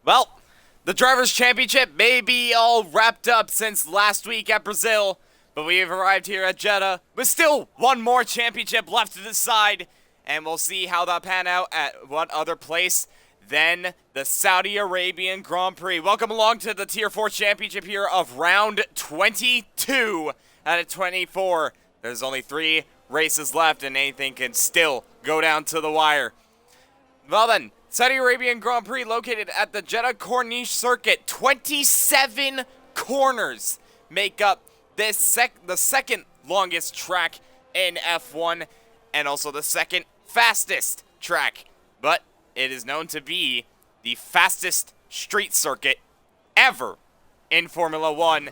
Well, the Drivers' Championship may be all wrapped up since last week at Brazil, but we have arrived here at Jeddah with still one more championship left to decide, and we'll see how that pan out at what other place than the Saudi Arabian Grand Prix. Welcome along to the Tier 4 Championship here of round 22 out of 24. There's only 3 races left, and anything can still go down to the wire. Well then, Saudi Arabian Grand Prix located at the Jeddah Corniche Circuit. 27 corners make up this the second longest track in F1 and also the second fastest track. But it is known to be the fastest street circuit ever in Formula 1.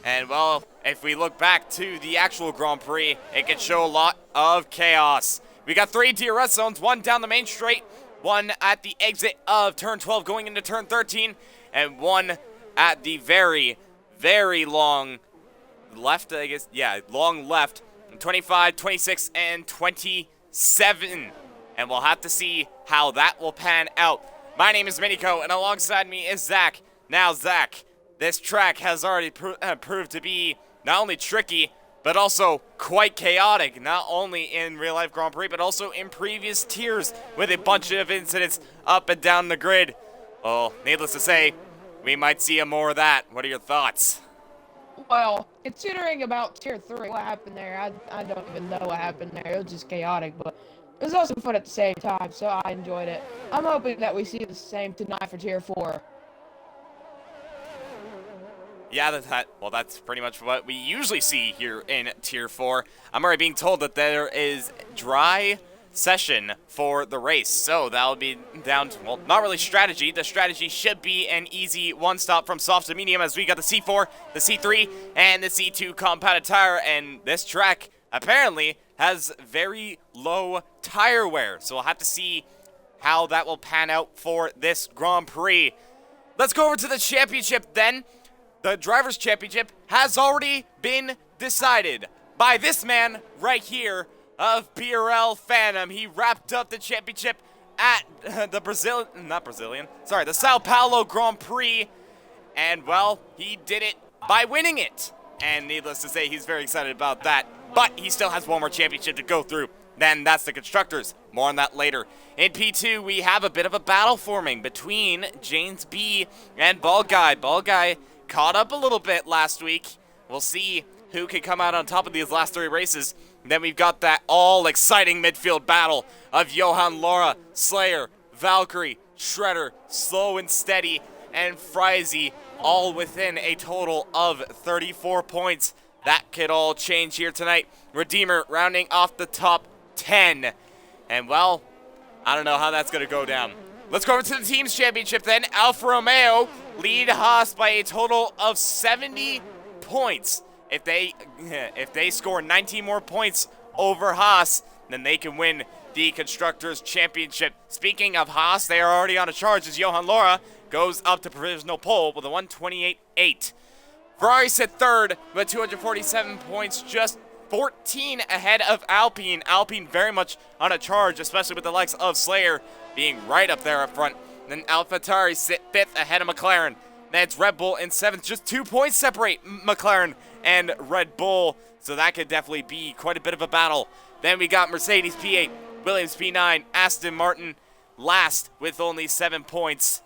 And well, if we look back to the actual Grand Prix, it can show a lot of chaos. We got 3 DRS zones, 1 down the main straight, 1 at the exit of turn 12 going into turn 13, and 1 at the very, very long left, I guess. Yeah, long left, 25, 26, and 27. And we'll have to see how that will pan out. My name is Miniko, and alongside me is Zach. Now, Zach, this track has already proved to be not only tricky, but also quite chaotic, not only in real-life Grand Prix, but also in previous tiers with a bunch of incidents up and down the grid. Well, needless to say, we might see more of that. What are your thoughts? Well, considering about Tier 3, what happened there, I don't even know what happened there. It was just chaotic, but it was also fun at the same time, so I enjoyed it. I'm hoping that we see the same tonight for Tier 4. Yeah, that's pretty much what we usually see here in Tier 4. I'm already being told that there is dry session for the race, so that'll be down to, well, not really strategy. The strategy should be an easy one-stop from soft to medium, as we got the C4, the C3, and the C2 compounded tire, and this track apparently has very low tire wear, so we'll have to see how that will pan out for this Grand Prix. Let's go over to the championship then. The Drivers' Championship has already been decided by this man right here of BRL Phantom. He wrapped up the championship at the Sao Paulo Grand Prix, and well, he did it by winning it. And needless to say, he's very excited about that. But he still has one more championship to go through. Then that's the Constructors. More on that later. In P2, we have a bit of a battle forming between James B and Ball Guy. Ball Guy caught up a little bit last week. We'll see who can come out on top of these last 3 races. And then we've got that all-exciting midfield battle of Johan Laura, Slayer, Valkyrie, Shredder, Slow and Steady, and Frizy, all within a total of 34 points. That could all change here tonight. Redeemer rounding off the top 10. And well, I don't know how that's going to go down. Let's go over to the Teams Championship then. Alfa Romeo lead Haas by a total of 70 points. If they score 19 more points over Haas, then they can win the Constructors' Championship. Speaking of Haas, they are already on a charge as Johan Laura goes up to provisional pole with a 128.8. Ferrari sit third with 247 points, just 14 ahead of Alpine. Alpine very much on a charge, especially with the likes of Slayer being right up there up front. Then AlphaTauri sit 5th ahead of McLaren. Then it's Red Bull in 7th. Just 2 points separate McLaren and Red Bull, so that could definitely be quite a bit of a battle. Then we got Mercedes P8, Williams P9, Aston Martin last with only 7 points.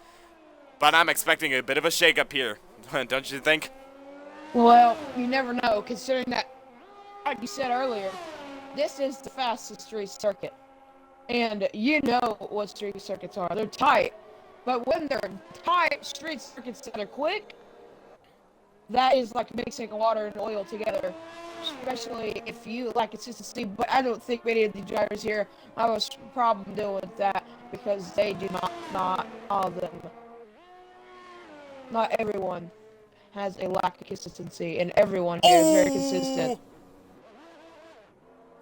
But I'm expecting a bit of a shakeup here, don't you think? Well, you never know, considering that, like you said earlier, this is the fastest street circuit. And you know what street circuits are. They're tight. But when they're tight street circuits that are quick, that is like mixing water and oil together. Especially if you like consistency. But I don't think many of the drivers here have a problem dealing with that, because they do not all of them. Not everyone has a lack of consistency, and everyone here is very consistent.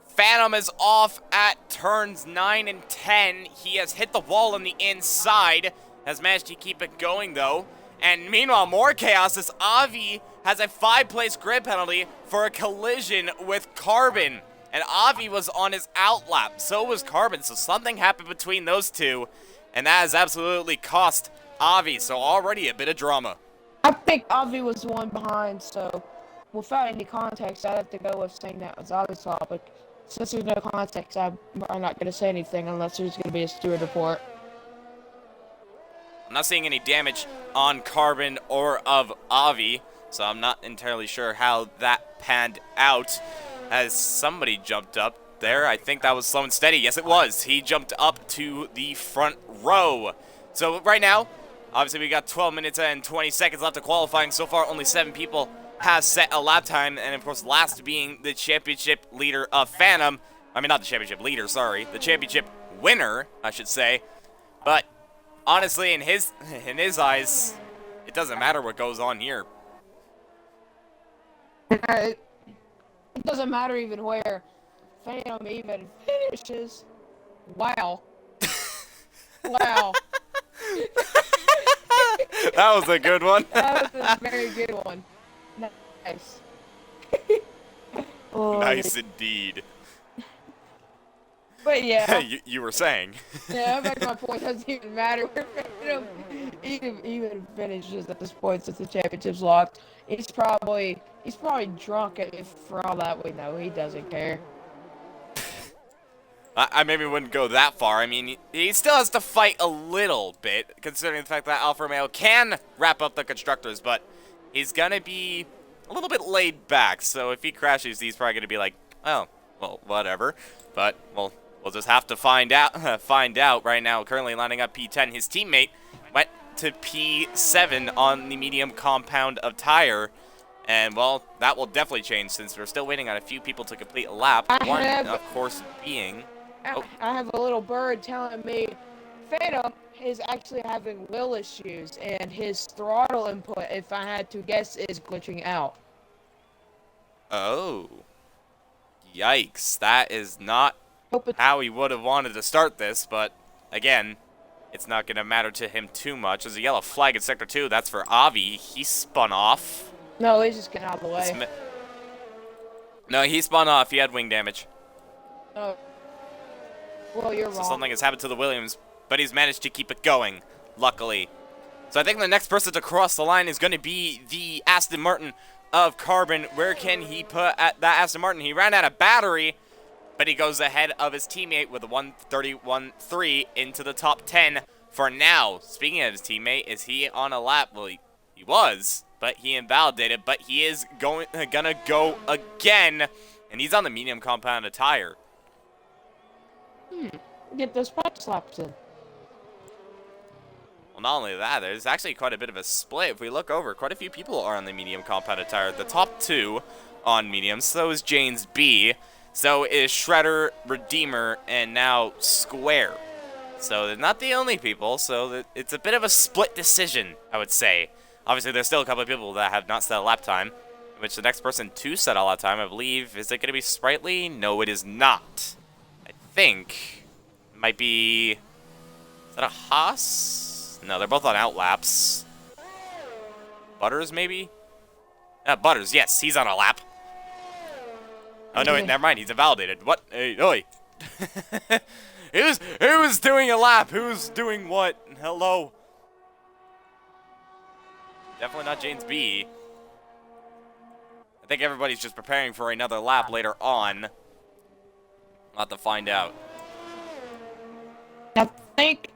Phantom is off at turns 9 and 10. He has hit the wall on the inside. Has managed to keep it going, though. And meanwhile, more chaos as Avi has a 5-place grid penalty for a collision with Carbon. And Avi was on his outlap. So was Carbon. So something happened between those two. And that has absolutely cost Avi, so already a bit of drama. I think Avi was the one behind, so without any context, I'd have to go with saying that was Avi's fault. But since there's no context, I'm not going to say anything unless there's going to be a steward report. I'm not seeing any damage on Carbon or of Avi, so I'm not entirely sure how that panned out. As somebody jumped up there, I think that was Slow and Steady. Yes, it was. He jumped up to the front row. So right now, obviously we got 12 minutes and 20 seconds left of qualifying. So far, only 7 people have set a lap time, and of course, last being the championship leader of Phantom. I mean, not the championship leader, sorry. The championship winner, I should say. But honestly, in his eyes, it doesn't matter what goes on here. It doesn't matter even where Phantom even finishes. Wow. Wow. That was a good one. That was a very good one. Nice. Oh, Nice indeed. But yeah. you were saying. Yeah, I make my point. It doesn't even matter where Phantom even finishes at this point since the championship's locked. He's probably drunk for all that we know. He doesn't care. I maybe wouldn't go that far. I mean, he still has to fight a little bit, considering the fact that Alfa Romeo can wrap up the constructors, but he's gonna be a little bit laid back. So if he crashes, he's probably gonna be like, oh, well, whatever. But we'll just have to find out. Find out right now. Currently lining up P10. His teammate went to P7 on the medium compound of tire. And, well, that will definitely change since we're still waiting on a few people to complete a lap. One, of course, being... I have a little bird telling me Phantom is actually having wheel issues, and his throttle input, if I had to guess, is glitching out. Oh. Yikes. That is not how he would have wanted to start this, but, again, it's not going to matter to him too much. There's a yellow flag in Sector 2. That's for Avi. He spun off. No, he's just getting out of the way. No, he spun off. He had wing damage. Oh. Well, you're So wrong. something has happened to the Williams, but he's managed to keep it going, luckily. So I think the next person to cross the line is going to be the Aston Martin of Carbon. Where can he put at that Aston Martin? He ran out of battery, but he goes ahead of his teammate with a 1:31.3 into the top 10 for now. Speaking of his teammate, is he on a lap? Well, he was, but he invalidated, but he is gonna go again, and he's on the medium compound of tire. Get those practice laps in. Well, not only that, there's actually quite a bit of a split. If we look over, quite a few people are on the medium compounded tire. The top 2 on medium, so is James B, so is Shredder, Redeemer, and now Square. So they're not the only people, so it's a bit of a split decision, I would say. Obviously, there's still a couple of people that have not set a lap time, which the next person to set a lap time, I believe, is it going to be Sprightly? No, it is not. I think it might be... Is that a Haas? No, they're both on outlaps. Butters, maybe? Butters, yes, he's on a lap. Oh, no, wait, never mind, he's invalidated. What? Hey, oi. Who's doing a lap? Who's doing what? Hello? Definitely not James B. I think everybody's just preparing for another lap later on. We'll have to find out. I think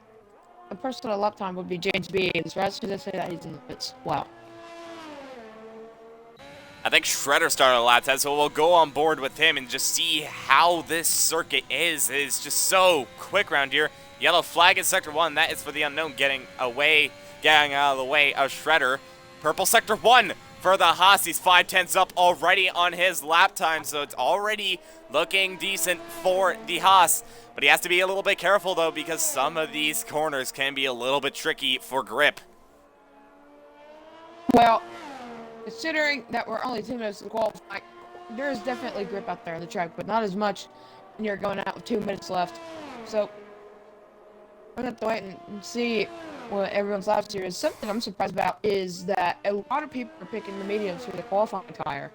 the person on lap time would be James B. The rest of us say that he's in the pits. Wow. I think Shredder started a lap time, so we'll go on board with him and just see how this circuit is. It's just so quick around here. Yellow flag in Sector 1. That is for the unknown getting out of the way of Shredder. Purple Sector 1 for the Haas. He's 5/10 up already on his lap time, so it's already looking decent for the Haas. But he has to be a little bit careful, though, because some of these corners can be a little bit tricky for grip. Well, considering that we're only 2 minutes to qualify, there is definitely grip out there on the track, but not as much when you're going out with 2 minutes left. So, we're going to have to wait and see what everyone's laps here is. Something I'm surprised about is that a lot of people are picking the mediums for the qualifying tire.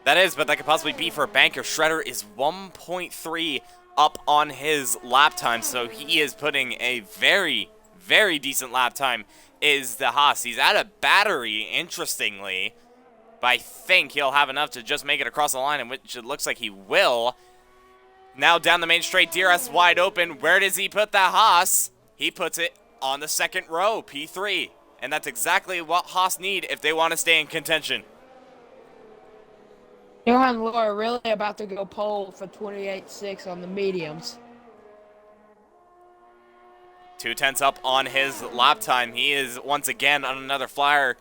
That is, but that could possibly be for a banker. Shredder is 1.3 up on his lap time, so he is putting a very, very decent lap time is the Haas. He's out of battery, interestingly, but I think he'll have enough to just make it across the line, in which it looks like he will. Now down the main straight, DRS wide open. Where does he put that Haas? He puts it on the second row, P3. And that's exactly what Haas need if they want to stay in contention. Johan Laura really about to go pole for 28.6 on the mediums. 2/10 up on his lap time. He is once again on another flyer,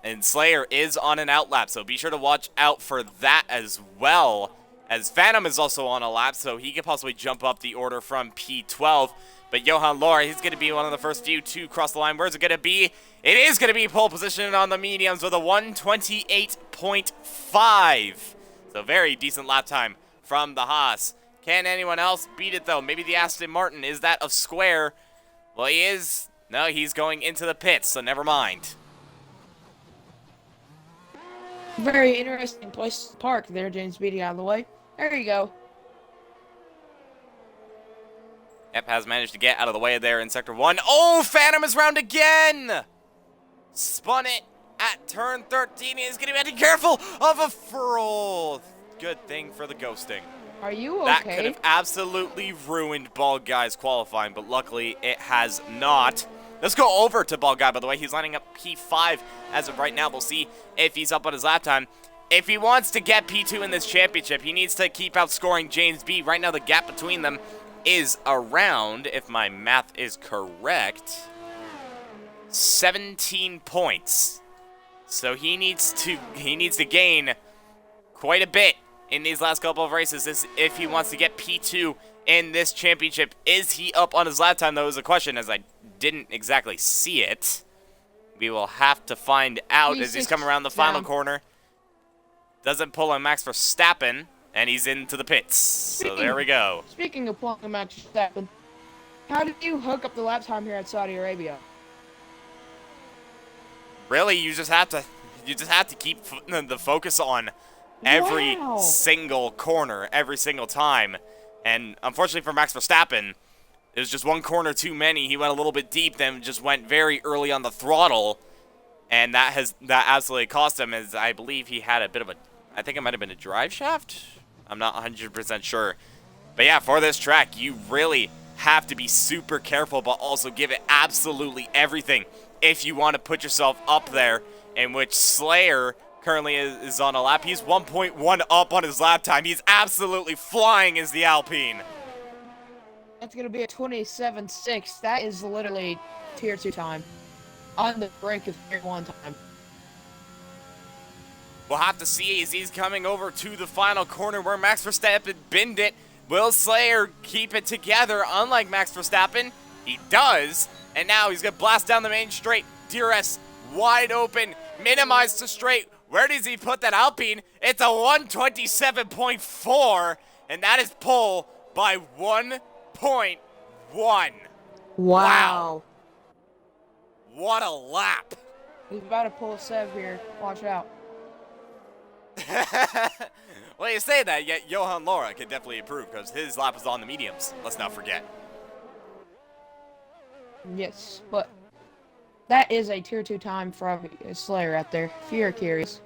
and Slayer is on an out lap, so be sure to watch out for that as well. As Phantom is also on a lap, so he could possibly jump up the order from P12. But Johan Laura, he's going to be one of the first few to cross the line. Where's it going to be? It is going to be pole position on the mediums with a 1:28.5. So very decent lap time from the Haas. Can anyone else beat it, though? Maybe the Aston Martin. Is that a square? Well, he is. No, he's going into the pits, so never mind. Very interesting place to park there, James Beatty, out of the way. There you go. Yep, has managed to get out of the way there in Sector 1. Oh, Phantom is round again! Spun it at turn 13. He's going to be careful of a furl. Good thing for the ghosting. Are you okay? That could have absolutely ruined Bald Guy's qualifying, but luckily it has not. Let's go over to Bald Guy, by the way. He's lining up P5 as of right now. We'll see if he's up on his lap time. If he wants to get P2 in this championship, he needs to keep outscoring James B. Right now, the gap between them is around, if my math is correct, 17 points. So he needs to gain quite a bit in these last couple of races if he wants to get P2 in this championship. Is he up on his lap time, though, is a question, as I didn't exactly see it. We will have to find out as he's coming around the final corner. Doesn't pull on Max Verstappen, and he's into the pits. So there we go. Speaking of pulling on Max Verstappen, how did you hook up the lap time here at Saudi Arabia? Really, you just have to keep the focus on every single corner, every single time. And unfortunately for Max Verstappen, it was just one corner too many. He went a little bit deep, then just went very early on the throttle, and that absolutely cost him, as I believe he had a bit of I think it might have been a drive shaft. I'm not 100% sure. But yeah, for this track, you really have to be super careful, but also give it absolutely everything if you want to put yourself up there, in which Slayer currently is on a lap. He's 1.1 up on his lap time. He's absolutely flying as the Alpine. That's going to be a 27.6. That is literally Tier 2 time. On the brink of Tier 1 time. We'll have to see as he's coming over to the final corner where Max Verstappen binned it. Will Slayer keep it together? Unlike Max Verstappen, he does. And now he's going to blast down the main straight. DRS wide open, minimized to straight. Where does he put that Alpine? It's a 127.4, and that is pole by 1.1. Wow. What a lap. He's about to pull a Sev here. Watch out. Well, you say that, yet Johan Laura can definitely improve because his lap is on the mediums. Let's not forget. Yes, but that is a Tier 2 time from Slayer out there, if you're curious.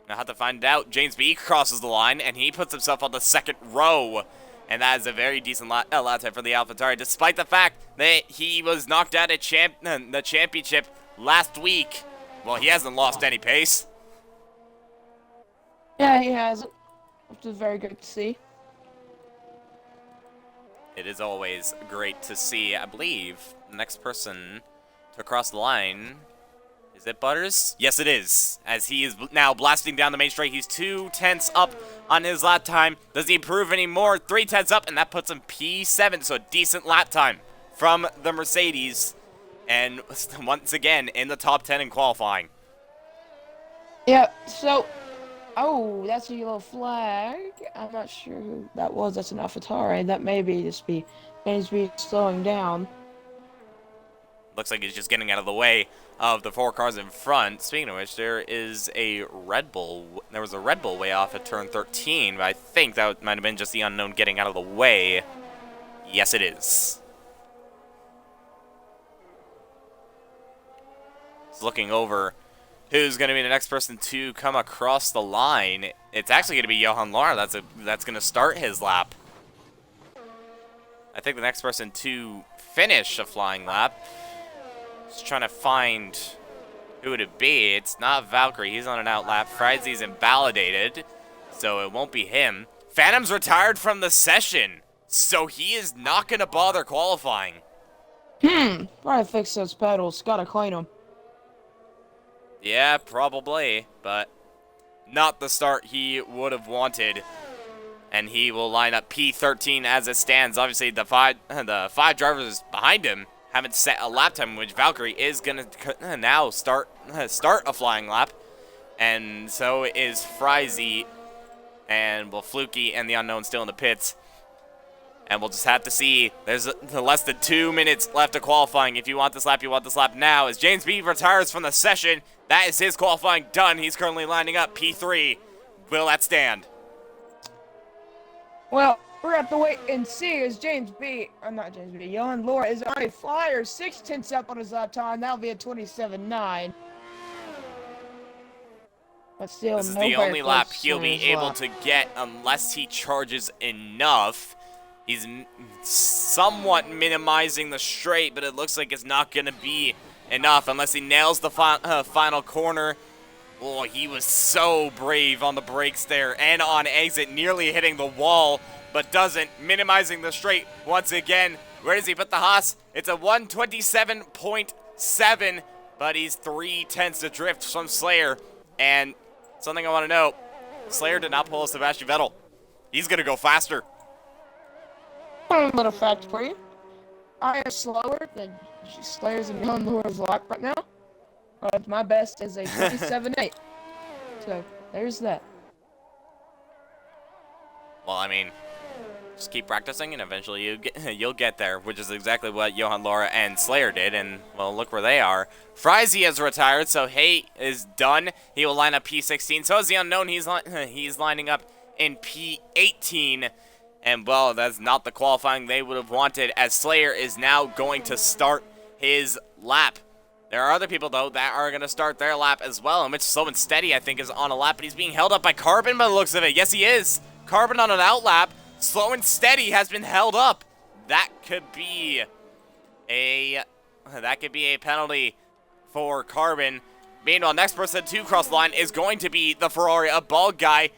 I'll have to find out. James B crosses the line, and he puts himself on the second row. And that is a very decent lap time for the AlphaTauri, despite the fact that he was knocked out at the championship last week. Well, he hasn't lost any pace. Yeah, he hasn't, which is very good to see. It is always great to see. I believe the next person to cross the line, is it Butters? Yes, it is. As he is now blasting down the main straight. He's 2/10 up on his lap time. Does he improve any more? 3/10 up, and that puts him P7. So a decent lap time from the Mercedes. And once again, in the top 10 in qualifying. Yeah, so... Oh, that's a yellow flag. I'm not sure who that was. That's an AlphaTauri. That may be just be slowing down. Looks like he's just getting out of the way of the 4 cars in front. Speaking of which, there is a Red Bull. There was a Red Bull way off at turn 13, but I think that might have been just the unknown getting out of the way. Yes, it is. looking over who's going to be the next person to come across the line. It's actually going to be Johan Lahr that's going to start his lap. I think the next person to finish a flying lap. Just trying to find who would it be. It's not Valkyrie. He's on an out lap. Friday's invalidated, so it won't be him. Phantom's retired from the session, so he is not going to bother qualifying. Probably fix those pedals. Gotta clean them. Yeah, probably, but not the start he would have wanted. And he will line up P13 as it stands. Obviously, the five drivers behind him haven't set a lap time, which Valkyrie is going to now start a flying lap. And so is Frizy and Fluky and the Unknown still in the pits. And we'll just have to see. There's less than 2 minutes left of qualifying. If you want this lap, you want this lap now. As James B retires from the session, that is his qualifying done. He's currently lining up P3. Will that stand? Well, we're going to have to wait and see as Johan Lahr is on a flyer, 6/10 up on his lap time. That'll be a 27.9. But still, this is the only lap he'll be able to get unless he charges enough. He's somewhat minimizing the straight, but it looks like it's not going to be enough unless he nails the final corner. Oh, he was so brave on the brakes there and on exit, nearly hitting the wall, but doesn't. Minimizing the straight once again. Where does he put the Haas? It's a 127.7, but he's 3/10 adrift from Slayer. And something I want to note, Slayer did not pull a Sebastian Vettel. He's going to go faster. One little fact for you. I am slower than Slayer's and Johan Lahr's lap right now. But my best is a 27.8. So, there's that. Well, I mean, just keep practicing and eventually you'll get there, which is exactly what Johan Lahr and Slayer did, and, well, look where they are. Frizy has retired, so Hay is done. He will line up P16. So is the Unknown. He's lining up in P18. And, well, that's not the qualifying they would have wanted, as Slayer is now going to start his lap. There are other people, though, that are going to start their lap as well, in which Slow and Steady, I think, is on a lap, but he's being held up by Carbon by the looks of it. Yes, he is. Carbon on an out lap. Slow and Steady has been held up. That could be a penalty for Carbon. Meanwhile, next person to cross the line is going to be the Ferrari, a bald guy.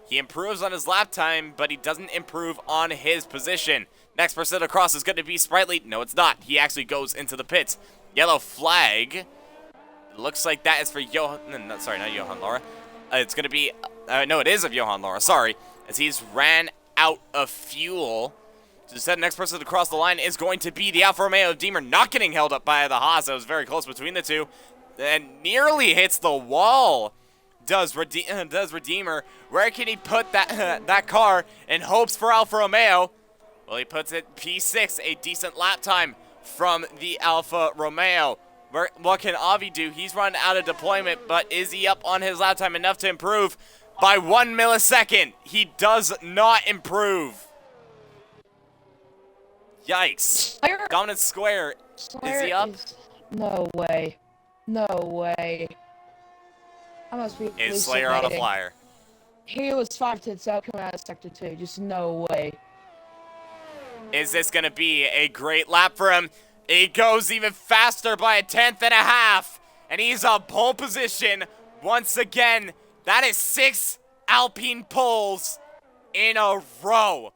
He improves on his lap time, but he doesn't improve on his position. Next person across is going to be Sprightly. No, it's not. He actually goes into the pits. Yellow flag. It looks like that is for sorry, not Johan Lahr. It's going to be, no, it is of Johan Lahr, sorry, as he's ran out of fuel. So instead, the next person to cross the line is going to be the Alfa Romeo of Deemer, not getting held up by the Haas. It was very close between the two, and nearly hits the wall. Does Redeemer. Where can he put that car in hopes for Alfa Romeo? Well, he puts it P6, a decent lap time from the Alfa Romeo. What can Avi do? He's run out of deployment, but is he up on his lap time enough to improve? By 1 millisecond, he does not improve. Yikes. Dominant Square, is he up? No way. No way. I must be Is Slayer on a flyer? He was 5/10 out coming out of Sector 2. Just no way. Is this going to be a great lap for him? He goes even faster by 1/10.5. And he's on pole position once again. That is 6 Alpine poles in a row.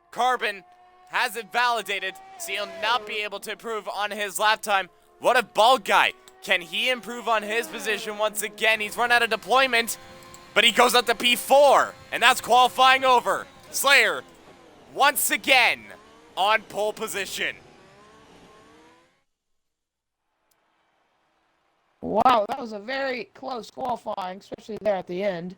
Carbon has it validated, so he'll not be able to improve on his lap time. What a bald guy. Can he improve on his position once again? He's run out of deployment, but he goes up to P4, and that's qualifying over. Slayer, once again, on pole position. Wow, that was a very close qualifying, especially there at the end.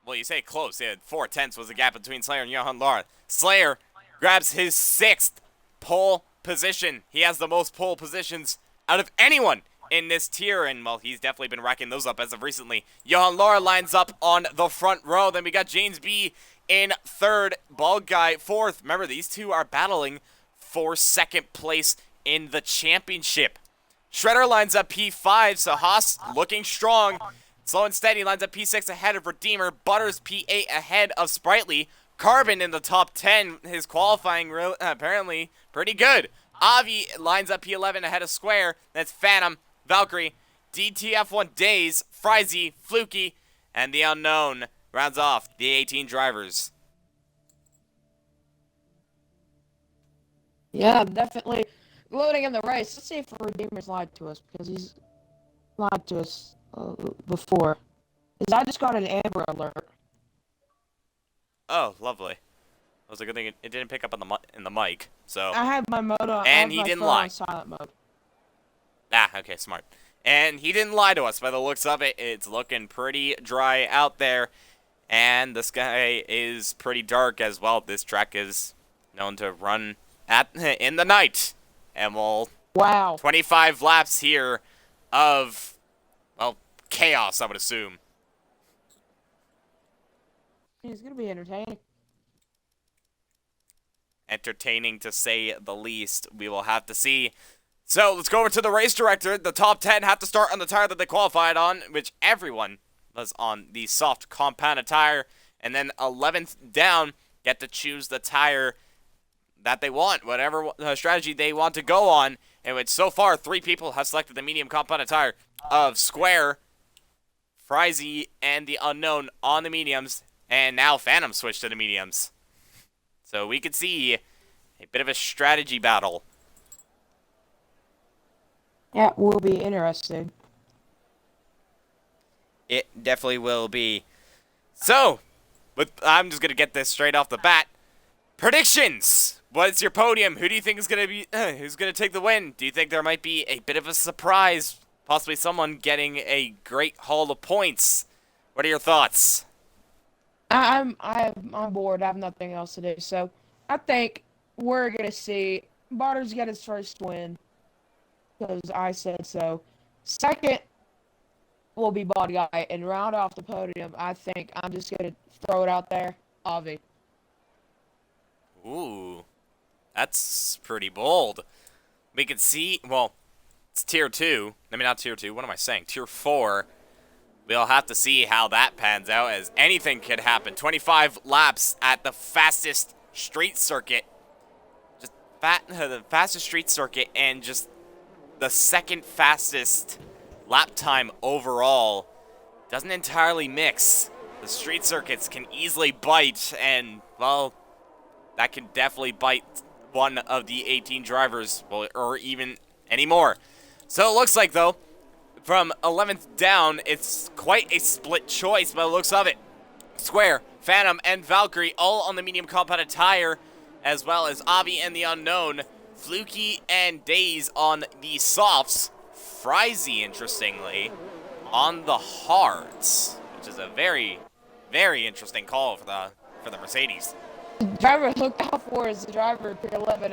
Well, you say close. Yeah, 4/10 was the gap between Slayer and Johan Lahr. Slayer grabs his 6th pole position. He has the most pole positions out of anyone in this tier, and, well, he's definitely been racking those up as of recently. Johan Lahr lines up on the front row. Then we got James B in 3rd, Bald Guy 4th. Remember, these two are battling for 2nd place in the championship. Shredder lines up P5, so Haas looking strong. Slow and Steady lines up P6 ahead of Redeemer. Butters P8 ahead of Sprightly. Carbon in the top 10. His qualifying apparently pretty good. Avi lines up P11 ahead of Square. That's Phantom, Valkyrie, DTF1 Days, Frizy, Fluky, and the Unknown rounds off the 18 drivers. Yeah, definitely loading in the race. Let's see if Redeemer's lied to us, because he's lied to us before. Because I just got an Amber Alert. Oh, lovely. That was a good thing it didn't pick up on in the mic. So I had my mode on. And he didn't lie. On silent mode. Ah, okay, smart. And he didn't lie to us by the looks of it. It's looking pretty dry out there. And the sky is pretty dark as well. This track is known to run in the night. And we'll... Wow. 25 laps here of, well, chaos, I would assume. It's going to be entertaining. Entertaining, to say the least. We will have to see. So, let's go over to the race director. The top 10 have to start on the tire that they qualified on, which everyone was on the soft compounded tire. And then 11th down, get to choose the tire that they want, whatever strategy they want to go on. And which so far, 3 people have selected the medium compounded tire of Square, Frizy, and the Unknown on the mediums. And now Phantom switched to the mediums. So we could see a bit of a strategy battle. Yeah, it will be interesting. It definitely will be. So, I'm just going to get this straight off the bat. Predictions! What's your podium? Who do you think is going to be, who's going to take the win? Do you think there might be a bit of a surprise? Possibly someone getting a great haul of points? What are your thoughts? I'm bored. I have nothing else to do. So I think we're gonna see Butters get his first win, because I said so. Second will be Body Guy, and round off the podium. I think I'm just gonna throw it out there, Avi. Ooh, that's pretty bold. We can see. Well, it's tier 2. I mean, not tier 2. What am I saying? Tier 4. We'll have to see how that pans out, as anything could happen. 25 laps at the fastest street circuit. Just the fastest street circuit, and just the second fastest lap time overall. Doesn't entirely mix. The street circuits can easily bite, and, well, that can definitely bite one of the 18 drivers, well, or even any more. So it looks like, though, from 11th down, it's quite a split choice by the looks of it. Square, Phantom, and Valkyrie all on the medium compounded tire, as well as Avi and the Unknown, Fluky and Days on the softs, Frizy, interestingly, on the hards, which is a very, very interesting call for the Mercedes. The driver to look out for is the driver at 11.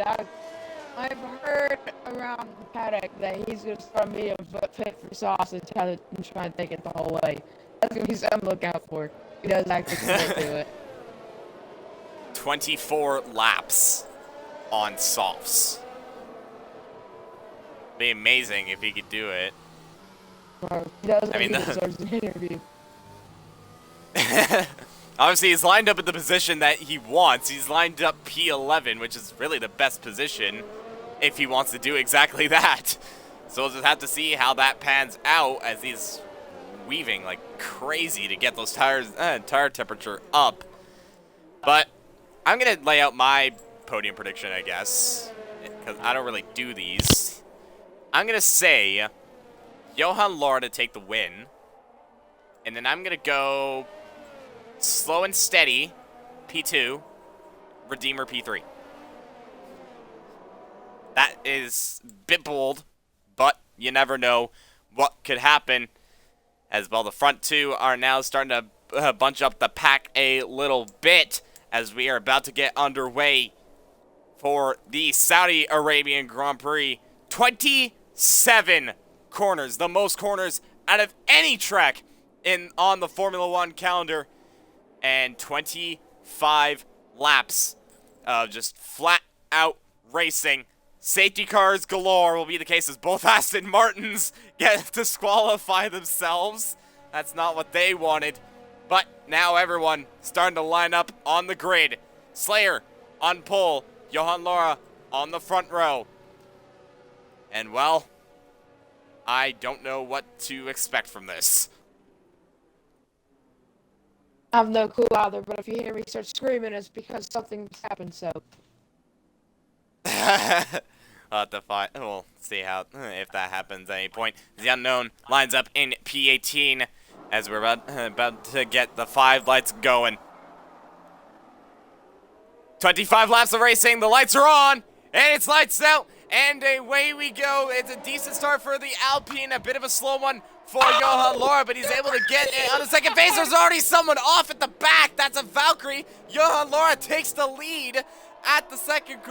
I've heard around the paddock that he's going to start me a pit for sauce and try and take it the whole way. That's going to be something to look out for. He does actually commit to it. 24 laps on softs. Be amazing if he could do it. Well, he does. I mean, he deserves an interview. Obviously, he's lined up at the position that he wants. He's lined up P11, which is really the best position if he wants to do exactly that. So we'll just have to see how that pans out, as he's weaving like crazy to get those tire temperature up. But I'm going to lay out my podium prediction, I guess, because I don't really do these. I'm going to say Johan Laura to take the win. And then I'm going to go Slow and Steady, P2, Redeemer, P3. That is a bit bold, but you never know what could happen. As well, the front two are now starting to bunch up the pack a little bit, as we are about to get underway for the Saudi Arabian Grand Prix. 27 corners, the most corners out of any track on the Formula One calendar, and 25 laps of just flat out racing. Safety cars galore will be the case as both Aston Martins get to disqualify themselves. That's not what they wanted. But now everyone starting to line up on the grid. Slayer on pole. Johan Laura on the front row. And well, I don't know what to expect from this. I have no clue either, but if you hear me start screaming, it's because something's happened, so. We'll have to find. We'll see how if that happens at any point. The unknown lines up in P18 as we're about to get the 5 lights going. 25 laps of racing. The lights are on, and it's lights out, and away we go. It's a decent start for the Alpine. A bit of a slow one for Johan Laura, but he's able to get it on the second phase. There's already someone off at the back. That's a Valkyrie. Johan Laura takes the lead at the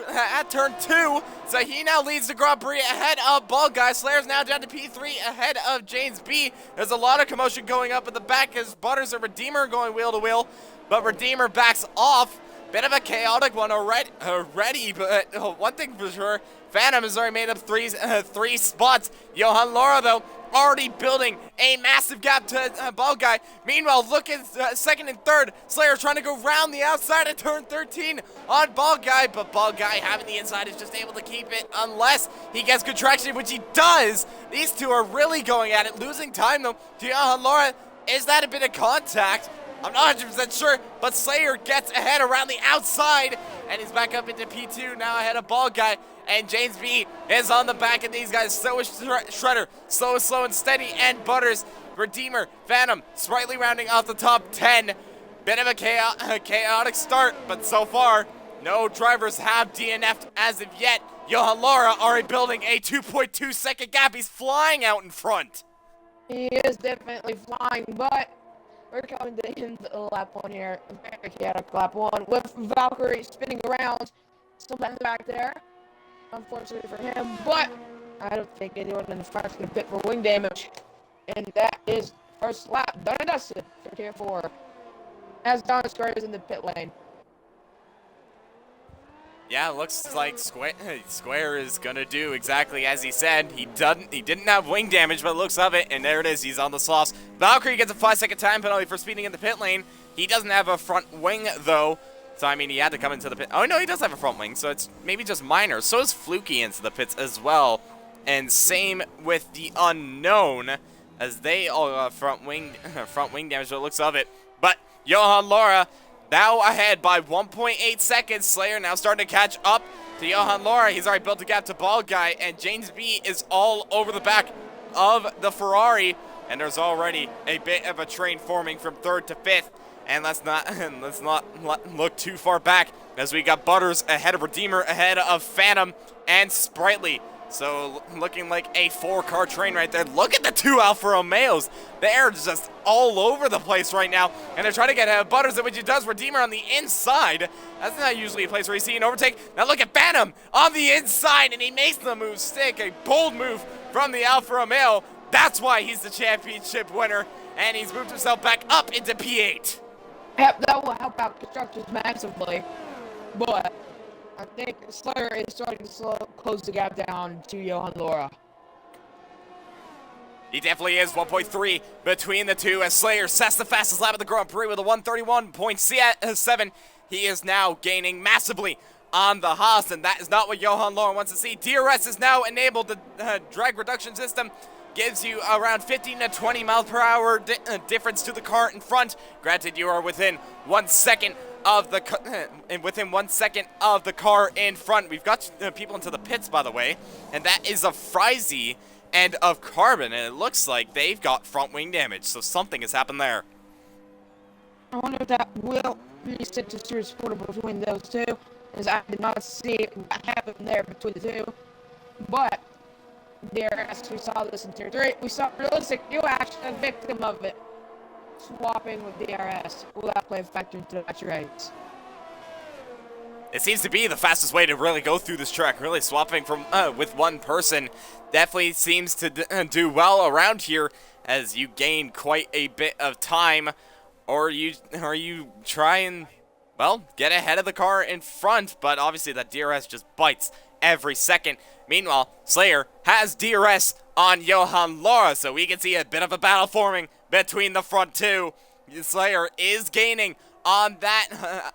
at turn 2, so he now leads the Grand Prix ahead of Bald Guy. Slayer's now down to P3 ahead of James B. There's a lot of commotion going up at the back as Butters and Redeemer going wheel to wheel, but Redeemer backs off. Bit of a chaotic one already, but one thing for sure, Phantom has already made up three spots. Johan Laura, though, already building a massive gap to Bald Guy. Meanwhile, look at second and third. Slayer trying to go round the outside of turn 13 on Bald Guy, but Bald Guy having the inside is just able to keep it unless he gets good traction, which he does. These two are really going at it, losing time, though, to Johan Laura. Is that a bit of contact? I'm not 100% sure, but Slayer gets ahead around the outside, and he's back up into P2, now ahead of Bald Guy, and James B is on the back of these guys. So is Shredder, slow and steady, and Butters, Redeemer, Phantom, Sprightly rounding off the top 10. Bit of a chaotic start, but so far, no drivers have DNF'd as of yet. Johan Laura already building a 2.2 second gap. He's flying out in front. He is definitely flying, but we're coming to the end of lap 1 here. Very chaotic lap 1 with Valkyrie spinning around. Still in the back there, unfortunately for him, but I don't think anyone in the front is going to pit for wing damage. And that is first lap done and dusted for Tier 4. As Don Square is in the pit lane. Yeah, looks like Square is gonna do exactly as he said. He didn't have wing damage, but looks of it, and there it is. He's on the softs. Valkyrie gets a 5-second time penalty for speeding in the pit lane. He doesn't have a front wing though, so I mean he had to come into the pit. Oh no, he does have a front wing, so it's maybe just minor. So is Fluky into the pits as well, and same with the unknown, as they all got front wing damage. So it looks of it, but Johan Laura now ahead by 1.8 seconds. Slayer now starting to catch up to Johan Laura. He's already built a gap to Bald Guy, and James B is all over the back of the Ferrari, and there's already a bit of a train forming from 3rd to 5th. And let's not look too far back, as we got Butters ahead of Redeemer, ahead of Phantom and Sprightly. So looking like a 4-car train right there. Look at the 2 Alfa Romeos. They're just all over the place right now. And they're trying to get ahead of Butters, which he does. Redeemer on the inside. That's not usually a place where you see an overtake. Now look at Phantom on the inside, and he makes the move stick. A bold move from the Alfa Romeo. That's why he's the championship winner. And he's moved himself back up into P8. Yep, that will help out constructors massively. But I think Slayer is starting to close the gap down to Johan Laura. He definitely is. 1.3 between the two as Slayer sets the fastest lap of the Grand Prix with a 131.7. He is now gaining massively on the Haas, and that is not what Johan Laura wants to see. DRS is now enabled. The drag reduction system gives you around 15 to 20 miles per hour difference to the car in front. Granted, you are within 1 second of the car in front. We've got people into the pits, by the way, and that is of Frizy and of Carbon, and it looks like they've got front wing damage, so something has happened there. I wonder if that will be sent to serious portable between those two, as I did not see what happened there between the two. But DRS, we saw this in Tier 3. We saw realistic you actually a victim of it. Swapping with DRS. Will that play a factor into the match rates? It seems to be the fastest way to really go through this track. Really swapping from with one person definitely seems to do well around here, as you gain quite a bit of time, or you try and well, get ahead of the car in front, but obviously that DRS just bites every second. Meanwhile, Slayer has DRS on Johan Laura, so we can see a bit of a battle forming between the front two. Slayer is gaining on that.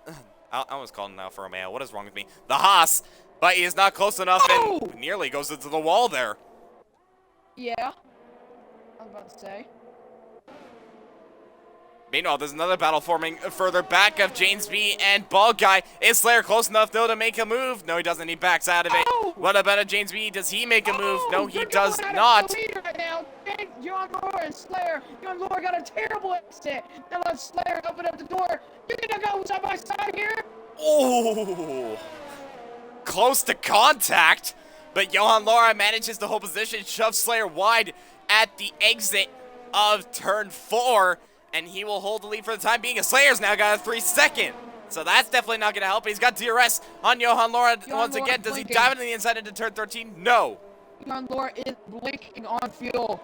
I almost called him Alfa Romeo. What is wrong with me? The Haas, but he is not close enough and nearly goes into the wall there. Yeah, I was about to say. Meanwhile, there's another battle forming further back of James B and Bald Guy. Is Slayer close enough, though, to make a move? No, he doesn't. He backs out of it. What about a James B? Does he make a move? No, he does not. Right now. John Laura and Slayer. John Laura got a terrible exit. Now let Slayer open up the door. You're going to go side by side here? Oh, close to contact. But Johan Laura manages to hold position, shoves Slayer wide at the exit of turn 4. And he will hold the lead for the time being. Slayer's now got a 3-second. So that's definitely not going to help. He's got DRS on Johan Laura once again. Does he dive into the inside into turn 13? No. Johan Laura is blinking on fuel.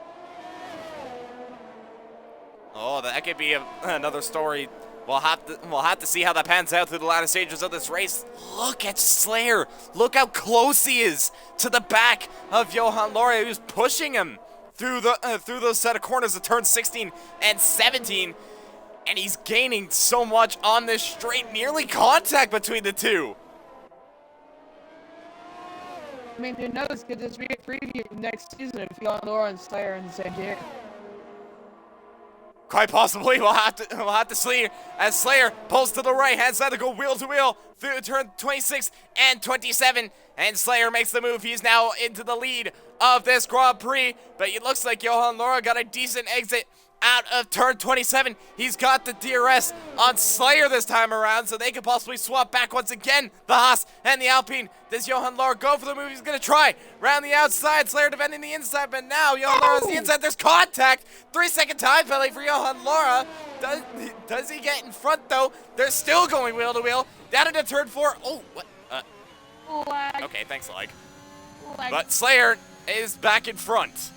Oh, that could be another story. We'll have to see how that pans out through the latter stages of this race. Look at Slayer. Look how close he is to the back of Johan Laura, who's pushing him through those set of corners of turn 16 and 17, and he's gaining so much on this straight, nearly contact between the two. I mean, who knows? Could this be a preview next season if Johan Laura and Slayer are in the same team? Quite possibly. We'll have to see as Slayer pulls to the right hand side to go wheel to wheel through turn 26 and 27, and Slayer makes the move. He's now into the lead of this Grand Prix, but it looks like Johan Laura got a decent exit out of turn 27. He's got the DRS on Slayer this time around, so they could possibly swap back once again. The Haas and the Alpine. Does Johan Laura go for the move? He's going to try. Round the outside, Slayer defending the inside, but now Johan Laura is the inside. There's contact. 3-second time penalty for Johan Laura. Does he get in front, though? They're still going wheel to wheel. Down into turn 4. Oh, what? Lag. Okay, thanks, Lag. Lag. But Slayer is back in front.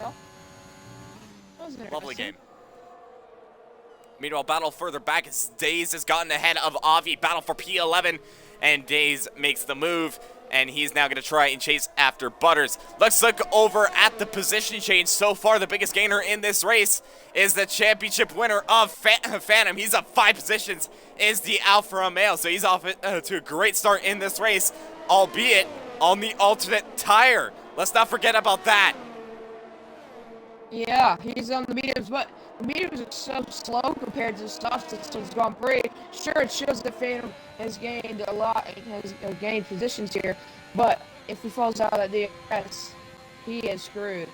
Well, lovely game. Meanwhile, battle further back as Days has gotten ahead of Avi. Battle for P11, and Days makes the move, and he's now going to try and chase after Butters. Let's look over at the position change. So far, the biggest gainer in this race is the championship winner of Phantom. He's up 5 positions, is the Alfa Romeo. So he's off to a great start in this race, albeit on the alternate tire. Let's not forget about that. Yeah, he's on the mediums, but the mediums are so slow compared to the softs to his Grand Prix. Sure, it shows that Phantom has gained a lot, has gained positions here, but if he falls out of the DRS, he is screwed.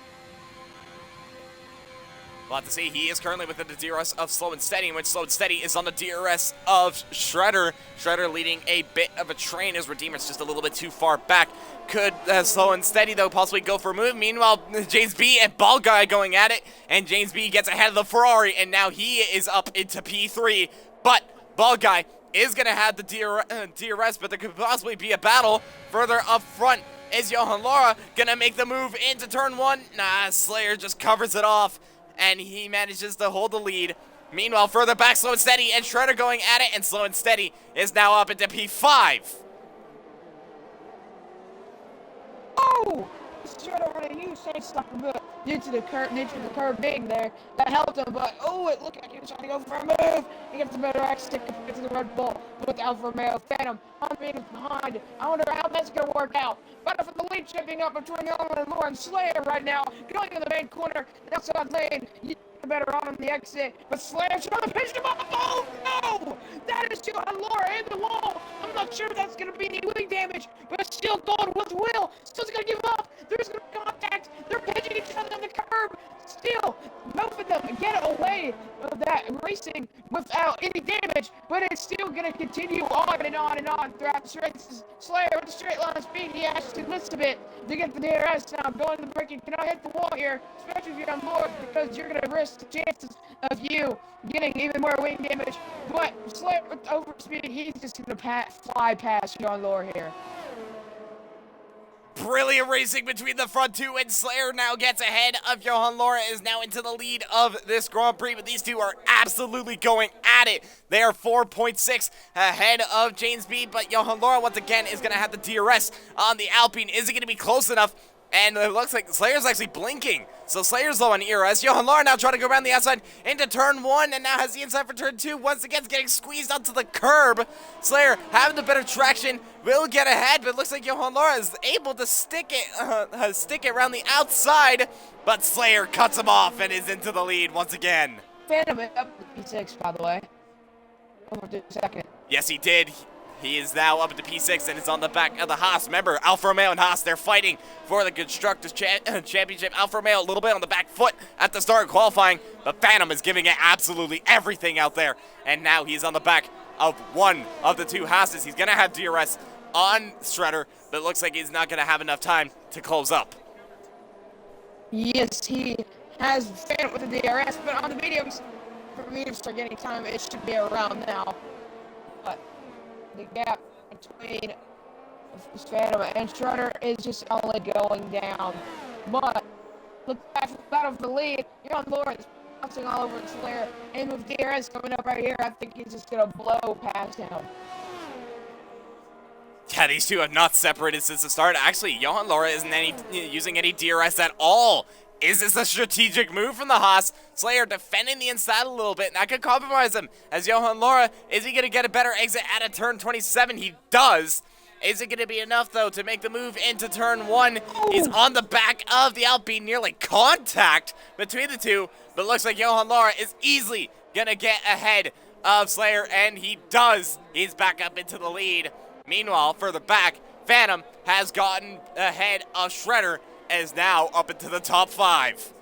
We'll have to see. He is currently within the DRS of Slow and Steady, in which Slow and Steady is on the DRS of Shredder. Shredder leading a bit of a train as Redeemer's just a little bit too far back. Could Slow and Steady, though, possibly go for a move? Meanwhile, James B and Ball Guy going at it, and James B gets ahead of the Ferrari, and now he is up into P3. But Ball Guy is going to have the DRS, but there could possibly be a battle further up front. Is Johan Laura going to make the move into turn 1? Nah, Slayer just covers it off, and he manages to hold the lead. Meanwhile, further back, Slow and Steady, and Shredder going at it, and Slow and Steady is now up into P5. Oh! Shredder had a huge side stop a bit due to the curve being there. That helped him, but oh, it looked like he was trying to go for a move. He gets a better exit compared to the Red Bull with Alfa Romeo Phantom on being behind. I wonder how that's going to work out. But for the lead shaping up between Johan and Lauren Slayer right now, going to the main corner, outside lane. Better on the exit, but Slash on the pitch him up. Oh no! That is Johan Laura in the wall. I'm not sure that's gonna be any wing damage, but it's still going with Will. Still's gonna give up. There's gonna be contact. They're pitching each other on the curb. Still, both of them get away of that racing without any damage, but it's still gonna continue on and on and on throughout the races. Slayer with the straight line of speed, he actually missed a bit to get the DRS. Now going to the braking. Can I hit the wall here? Especially if you're on board, because you're gonna risk the chances of you getting even more wing damage. But Slayer with overspeed, he's just gonna fly past Johan Laura here. brilliant racing between the front two, and Slayer now gets ahead of Johan Laura, is now into the lead of this Grand Prix, but these two are absolutely going at it. They are 4.6 ahead of James B, but Johan Laura once again is going to have the DRS on the Alpine. Is it going to be close enough? And it looks like Slayer's actually blinking. So Slayer's low on ERS. Johan Laura now trying to go around the outside into turn 1, and now has the inside for turn 2. Once again, it's getting squeezed onto the curb. Slayer having the better traction, will get ahead, but it looks like Johan Laura is able to stick it around the outside. But Slayer cuts him off and is into the lead once again. Phantom up to P6, by the way. Over to second. Yes, he did. He is now up at the P6 and is on the back of the Haas. Remember, Alfa Romeo and Haas, they're fighting for the Constructors' Championship. Alfa Romeo a little bit on the back foot at the start of qualifying, but Phantom is giving it absolutely everything out there. And now he's on the back of one of the two Haas's. He's going to have DRS on Shredder, but it looks like he's not going to have enough time to close up. Yes, he has Phantom with the DRS, but on the mediums, for mediums start getting time, it should be around now. But the gap between Phantom and Shredder is just only going down. But look back for the battle for the lead. Johan Laura is bouncing all over Slayer, and with DRS coming up right here, I think he's just gonna blow past him. Yeah, these two have not separated since the start. Actually, Johan Laura isn't using any DRS at all. Is this a strategic move from the Haas? Slayer defending the inside a little bit, and that could compromise him. As Johan Laura, is he going to get a better exit out of turn 27? He does. Is it going to be enough, though, to make the move into turn 1? He's on the back of the Alpine, nearly contact between the two, but it looks like Johan Laura is easily going to get ahead of Slayer, and he does. He's back up into the lead. Meanwhile, further back, Phantom has gotten ahead of Shredder, is now up into the top 5.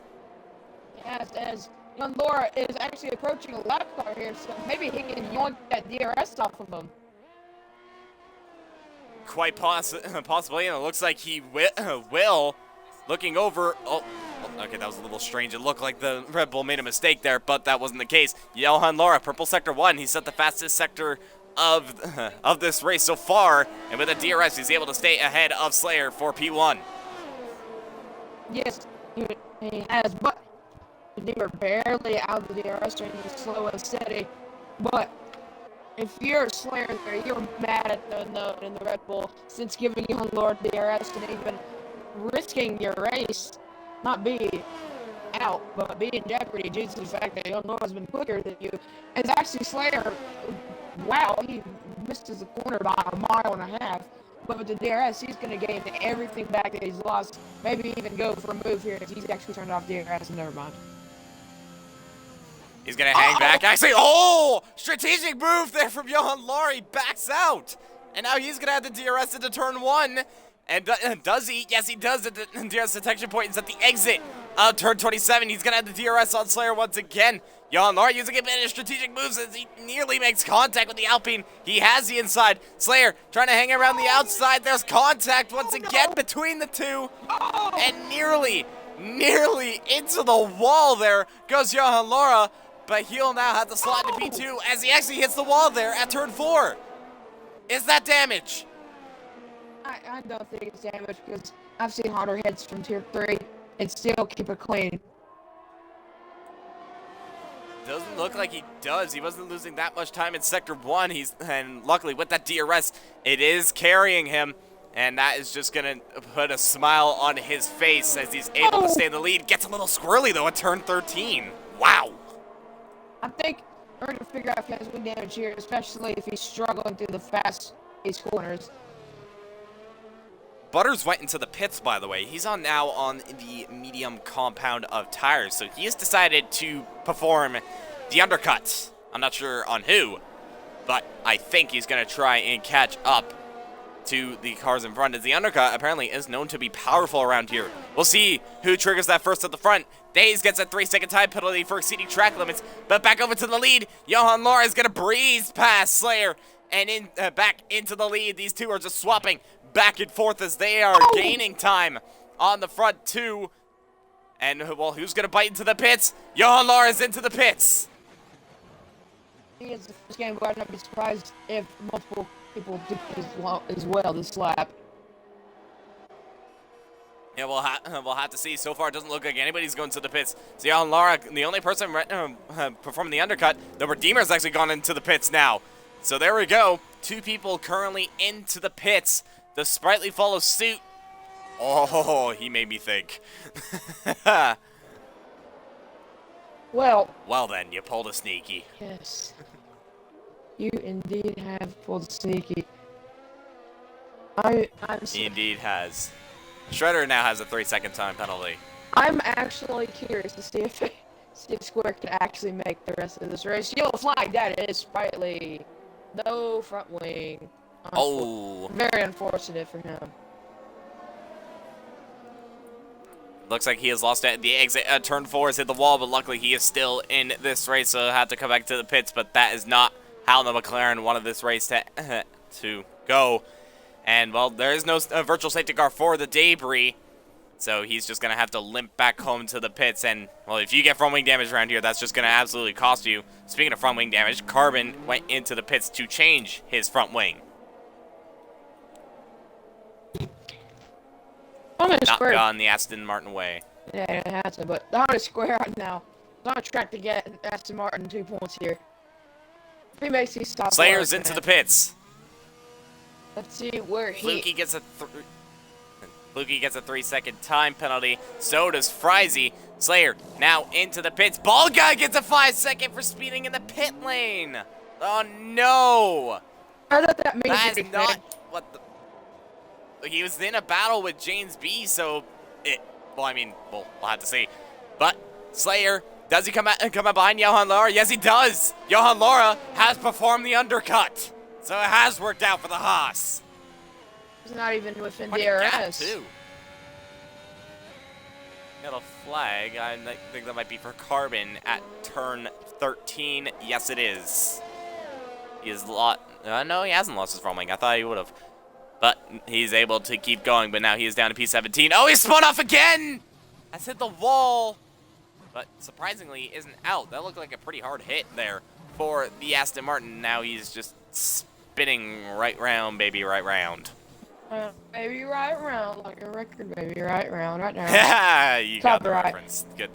Yes, as Johan Laura is actually approaching a lap car here, so maybe he can yoink that DRS off of him. Quite possibly, and it looks like he will. Looking over, okay, that was a little strange. It looked like the Red Bull made a mistake there, but that wasn't the case. Johan Laura, purple sector 1, he set the fastest sector of this race so far, and with a DRS, he's able to stay ahead of Slayer for P1. Yes, he has, but they were barely out of the DRS range, slow and steady. But if you're a Slayer there, you're mad at the Red Bull, since giving you Lord DRS and even risking your race, not be out, but be in jeopardy due to the fact that Johan Laura has been quicker than you. It's actually Slayer, wow, he missed his corner by a mile and a half. But with the DRS, he's going to gain everything back that he's lost. Maybe even go for a move here if he's actually turned off DRS, and never mind. He's going to hang back. Actually, strategic move there from Johan Laura. He backs out. And now he's going to have the DRS into turn 1. And does he? Yes, he does. The DRS detection point is at the exit of turn 27. He's going to have the DRS on Slayer once again. Johan Laura using a bit of strategic moves as he nearly makes contact with the Alpine. He has the inside. Slayer trying to hang around the outside. There's contact once again between the two. And nearly into the wall there goes Johan Laura. But he'll now have to slide to P2 as he actually hits the wall there at turn 4. Is that damage? I don't think it's damage because I've seen harder hits from tier 3 and still keep it clean. Doesn't look like he does. He wasn't losing that much time in Sector 1. And luckily with that DRS, it is carrying him. And that is just going to put a smile on his face as he's able to stay in the lead. Gets a little squirrely, though, at turn 13. Wow. I think we're going to figure out if he has wind damage here, especially if he's struggling through the fast-paced corners. Butters went into the pits, by the way. He's now on the medium compound of tires, so he has decided to perform the undercut. I'm not sure on who, but I think he's going to try and catch up to the cars in front, as the undercut apparently is known to be powerful around here. We'll see who triggers that first at the front. Days gets a 3-second time penalty for exceeding track limits, but back over to the lead. Johan Laura is going to breeze past Slayer and back into the lead. These two are just swapping back and forth as they are gaining time on the front two. And, well, who's going to bite into the pits? Johan Laura is into the pits. It's the first game, but I'd not be surprised if multiple people do as well this lap. Yeah, we'll have to see. So far, it doesn't look like anybody's going to the pits. So, Johan Lara, the only person performing the undercut, the Redeemer's actually gone into the pits now. So there we go. 2 people currently into the pits. The Sprightly follows suit. Oh, he made me think. Well then, you pulled a sneaky. yes. You indeed have pulled sneaky. He indeed has. Shredder now has a 3-second time penalty. I'm actually curious to see if Square can actually make the rest of this race. Yellow flag, that is Sprightly. No front wing. Oh. Very unfortunate for him. Looks like he has lost it at the exit. Turn 4 has hit the wall, but luckily he is still in this race, so he'll have to come back to the pits, but that is not how the McLaren wanted this race to go. And, well, there is no virtual safety car for the debris, so he's just going to have to limp back home to the pits. And, well, if you get front wing damage around here, that's just going to absolutely cost you. Speaking of front wing damage, Carbon went into the pits to change his front wing. Not gone the Aston Martin way. Yeah, it has to, but the Honda Square now is on track to get Aston Martin 2 points here. If he makes these stop Slayer's into the pits. Let's see where Fluky gets a 3-second time penalty. So does Frizy. Slayer now into the pits. Ball Guy gets a 5-second for speeding in the pit lane. Oh no! I thought that means that is not what the. He was in a battle with James B, so well, I mean, we'll have to see. But Slayer, does he come out behind Johan Lara? Yes, he does. Johan Lara has performed the undercut, so it has worked out for the Haas. He's not even within What a DRS. gap, too. Yellow flag. I think that might be for Carbon at turn 13. Yes, it is. He has no, he hasn't lost his front wing. I thought he would have. But he's able to keep going, but now he is down to P17. Oh, he spun off again! That's hit the wall. But surprisingly, isn't out. That looked like a pretty hard hit there for the Aston Martin. Now he's just spinning right round, baby, right round. Baby right round, like a record, baby right round, right now. Yeah, you got the Copyright. reference. Good.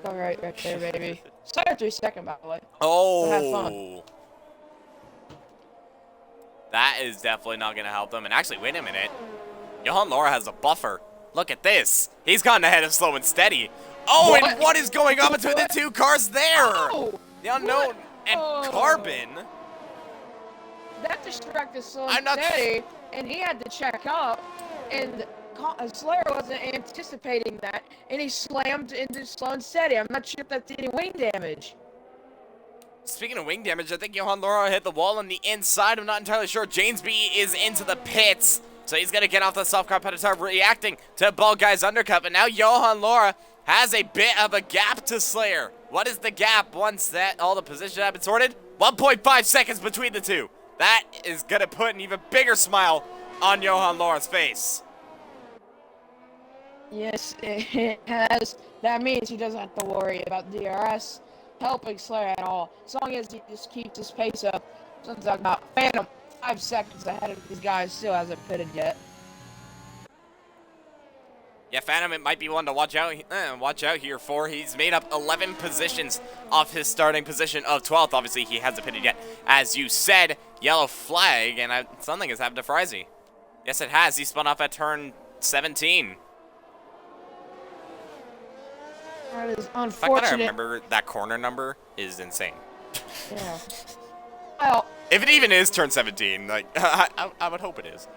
Alright, right there, baby. Sorry, 3-second, by the way. Oh. So have fun. That is definitely not going to help them. And actually, wait a minute. Johan Lara has a buffer. Look at this. He's gotten ahead of Slow and Steady. Oh, What? and what is going on between the 2 cars there? Oh, The Unknown and Carbon. That distracted Slow I'm and not Steady, and he had to check up, and Slayer wasn't anticipating that, and he slammed into Slow and Steady. I'm not sure if that's any wing damage. Speaking of wing damage, I think Johan Lara hit the wall on the inside. I'm not entirely sure. James B is into the pits, so he's going to get off the soft car pedestal, reacting to Ball Guy's undercut. But now Johan Lara has a bit of a gap to Slayer. What is the gap once that all the positions have been sorted? 1.5 seconds between the 2. That is going to put an even bigger smile on Johan Lara's face. Yes, it has. That means he doesn't have to worry about DRS helping Slayer at all. As long as he just keeps his pace up. Something talking about Phantom 5 seconds ahead of these guys, still hasn't pitted yet. Yeah, Phantom, it might be one to watch out here for. He's made up 11 positions off his starting position of 12th. Obviously, he hasn't pitted yet. As you said, yellow flag, and something has happened to Frizy. Yes, it has. He spun off at turn 17. That is The fact that I unfortunate. remember that corner number is insane. Yeah. Well, If it even is turn 17, like, I would hope it is.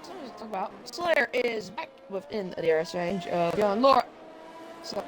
something to talk about. Slayer is back within the DRS range of Johan Lara. So,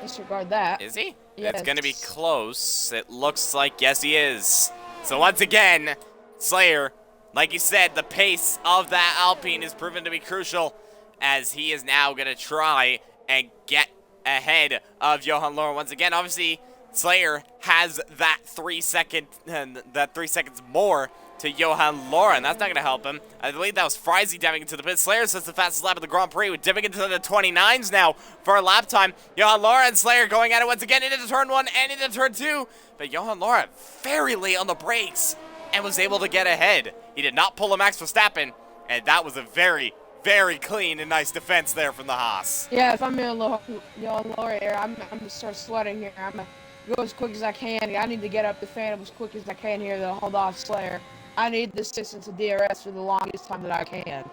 disregard that. Is he? Yes. It's going to be close. It looks like, yes, he is. So once again, Slayer, like you said, the pace of that Alpine is proven to be crucial, as he is now going to try and get ahead of Johan Lara once again. Obviously, Slayer has that 3 seconds more to Johan Lara, and that's not going to help him. I believe that was Frizy diving into the pit. Slayer says the fastest lap of the Grand Prix, with dipping into the 29s now for a lap time. Johan Lara and Slayer going at it once again into turn 1 and into turn 2, but Johan Lara very late on the brakes and was able to get ahead. He did not pull a Max Verstappen, And that was a very, very clean and nice defense there from the Haas. Yeah, if I'm in a little lower here, I'm gonna start sweating here. I'm gonna go as quick as I can. I need to get up the Phantom as quick as I can here to hold off Slayer. I need the assistance of DRS for the longest time that I can.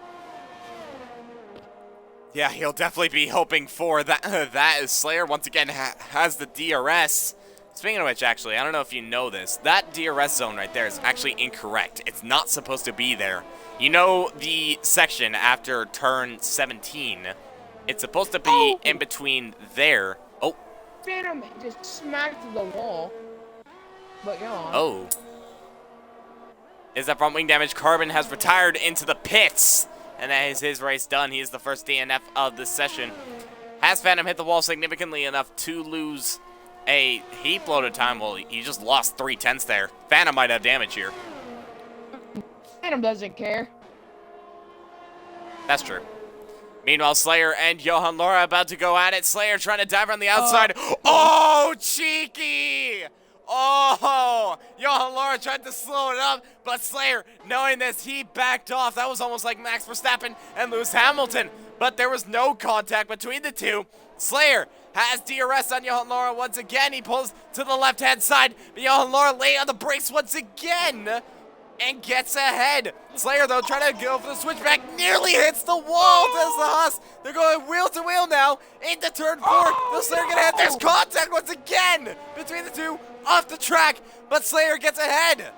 Yeah, he'll definitely be hoping for that. That is Slayer once again has the DRS. Speaking of which, actually, I don't know if you know this. That DRS zone right there is actually incorrect. It's not supposed to be there. You know the section after turn 17? It's supposed to be in between there. Oh. Phantom just smacked the wall. But go on. Oh. Is that front wing damage? Carbon has retired into the pits. And that is his race done. He is the first DNF of this session. Has Phantom hit the wall significantly enough to lose a heap load of time? Well, he just lost 3/10 there. Phantom might have damage here. Phantom doesn't care. That's true. Meanwhile, Slayer and Johan Laura about to go at it. Slayer trying to dive on the outside. Oh, cheeky! Oh, Johan Laura tried to slow it up, but Slayer, knowing this, he backed off. That was almost like Max Verstappen and Lewis Hamilton, but there was no contact between the two. Slayer has DRS on Johan Laura once again. He pulls to the left-hand side, but Johan Laura lay on the brakes once again and gets ahead. Slayer, though, trying to go for the switchback, nearly hits the wall. Does the Haas. They're going wheel to wheel now into turn 4. The Slayer gonna hit. There's contact once again between the two off the track, but Slayer gets ahead.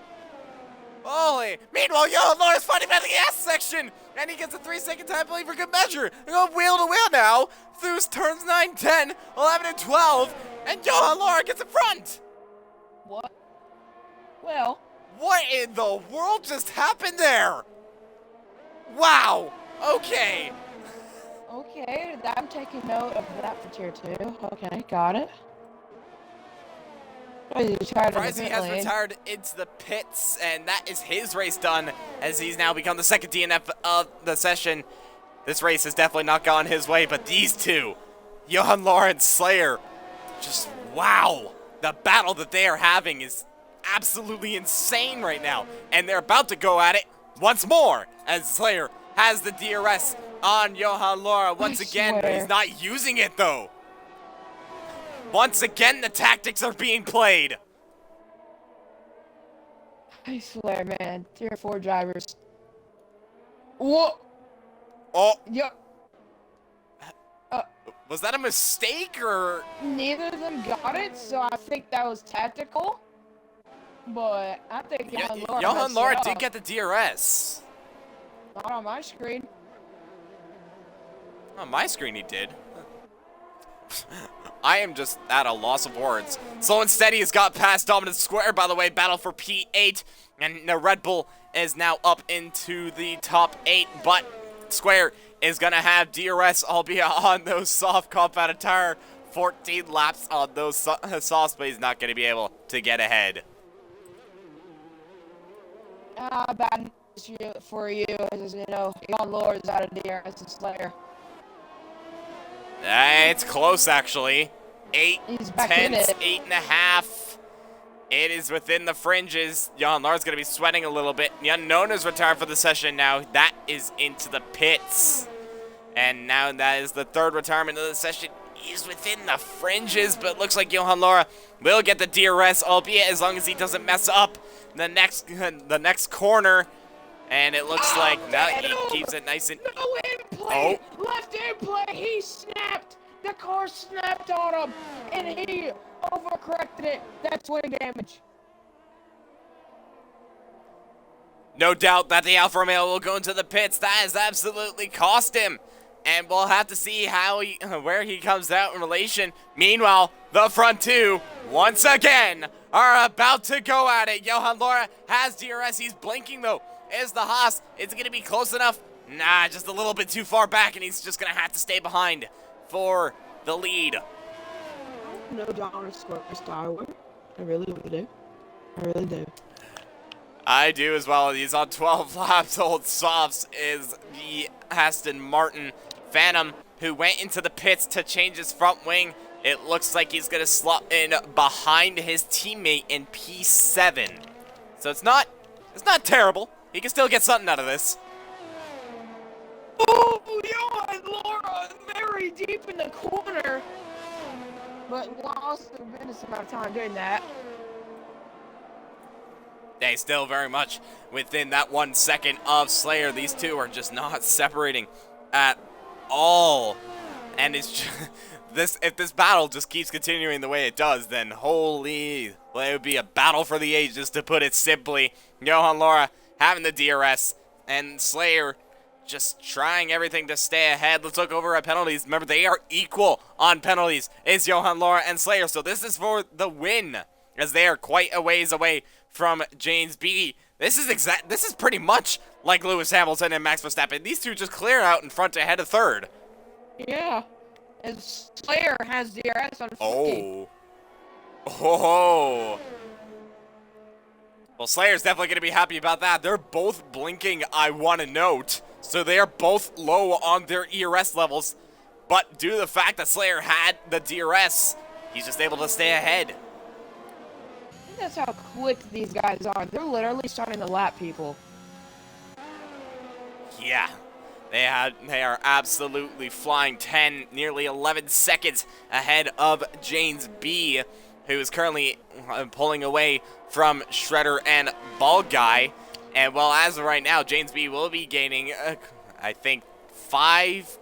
Holy. Meanwhile, Johan Laura's fighting by the gas section, and he gets a 3-second time penalty for good measure. They're going wheel to wheel now through turns 9, 10, 11, and 12, and Johan Laura gets in front. What? Well. What in the world just happened there? Wow. Okay. Okay, I'm taking note of that for tier 2. Okay, got it. Pricey has retired into the pits, and that is his race done, as he's now become the second DNF of the session. This race has definitely not gone his way, but these two, Johan Laura and Slayer, just wow. The battle that they are having is absolutely insane right now, and they're about to go at it once more, as Slayer has the DRS on Johan Laura once again, but he's not using it though. Once again, the tactics are being played. I swear, man. Tier 4 drivers. Whoa! Oh. Yep. Was that a mistake, or? Neither of them got it, so I think that was tactical. But I think Johan Laura did get the DRS. Not on my screen. On my screen, he did. I am just at a loss of words. Slow and Steady has got past Dominant Square, by the way, battle for P8, and the Red Bull is now up into the top 8, but Square is going to have DRS, albeit on those soft compounded tire, 14 laps on those softs, but he's not going to be able to get ahead. Bad news for you, as you know, Johan Laura is out of DRS and Slayer. It's close, actually. 8 tenths, 8.5. It is within the fringes. Johan Laura's going to be sweating a little bit. The Unknown is retired for the session now. That is into the pits. And now that is the third retirement of the session. He's within the fringes, but looks like Johan Laura will get the DRS, albeit as long as he doesn't mess up the next corner. And it looks like now he keeps it nice and... No in-play! Oh. Left in-play! He snapped! The car snapped on him! And he overcorrected it! That's wing damage. No doubt that the Alfa Romeo will go into the pits. That has absolutely cost him. And we'll have to see where he comes out in relation. Meanwhile, the front two, once again, are about to go at it. Johan Laura has DRS. He's blinking, though. Is the Haas. It's going to be close enough. Nah, just a little bit too far back, and he's just going to have to stay behind for the lead. No dollar score for Star Wars. I really do. I really do. I do as well. He's on 12 laps. Old softs is the Aston Martin Phantom, who went into the pits to change his front wing. It looks like he's going to slot in behind his teammate in P7. So it's not terrible. He can still get something out of this. Oh, Johan Laura, very deep in the corner. But lost a tremendous amount of time doing that. They still very much within that 1 second of Slayer. These two are just not separating at all. And it's just, if this battle just keeps continuing the way it does, then holy, well, it would be a battle for the ages, to put it simply. Johan Laura having the DRS, and Slayer just trying everything to stay ahead. Let's look over at penalties. Remember, they are equal on penalties. It's Johan Laura and Slayer, so this is for the win, as they are quite a ways away from James B. This is pretty much like Lewis Hamilton and Max Verstappen. These two just clear out in front ahead of third. Yeah, and Slayer has DRS on 50. Oh. Well, Slayer's definitely going to be happy about that. They're both blinking, I want to note. So they are both low on their ERS levels. But due to the fact that Slayer had the DRS, he's just able to stay ahead. I think that's how quick these guys are. They're literally starting to lap people. Yeah. They are absolutely flying 10, nearly 11 seconds ahead of James B, who is currently pulling away from Shredder and Ball Guy. And well, as of right now, James B will be gaining, I think, 5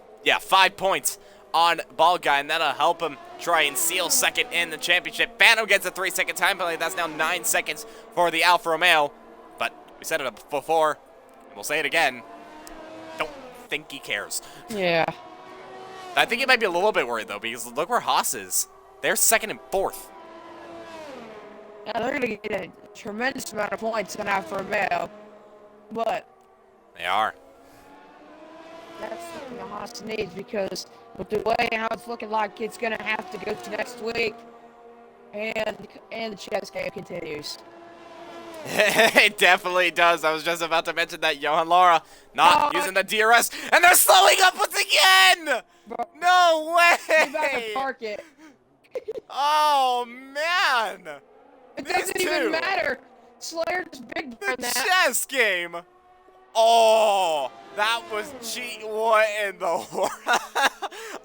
points on Ball Guy, and that'll help him try and seal second in the championship. Phantom gets a 3-second time penalty. That's now 9 seconds for the Alfa Romeo. But we said it before, and we'll say it again. Don't think he cares. Yeah. I think he might be a little bit worried, though, because look where Haas is. They're second and fourth. Yeah, they're going to get a tremendous amount of points on Alfa Romeo. But They are. that's something the Haas needs, because with the way how it's looking like, it's going to have to go to next week. And the chess game continues. It definitely does. I was just about to mention that Johan Laura not using the DRS, and they're slowing up once again! Bro, No way! you about to park it. Oh, man! It These doesn't even two. matter. Slayer's big The on that. chess game! Oh, that was cheat. What in the world?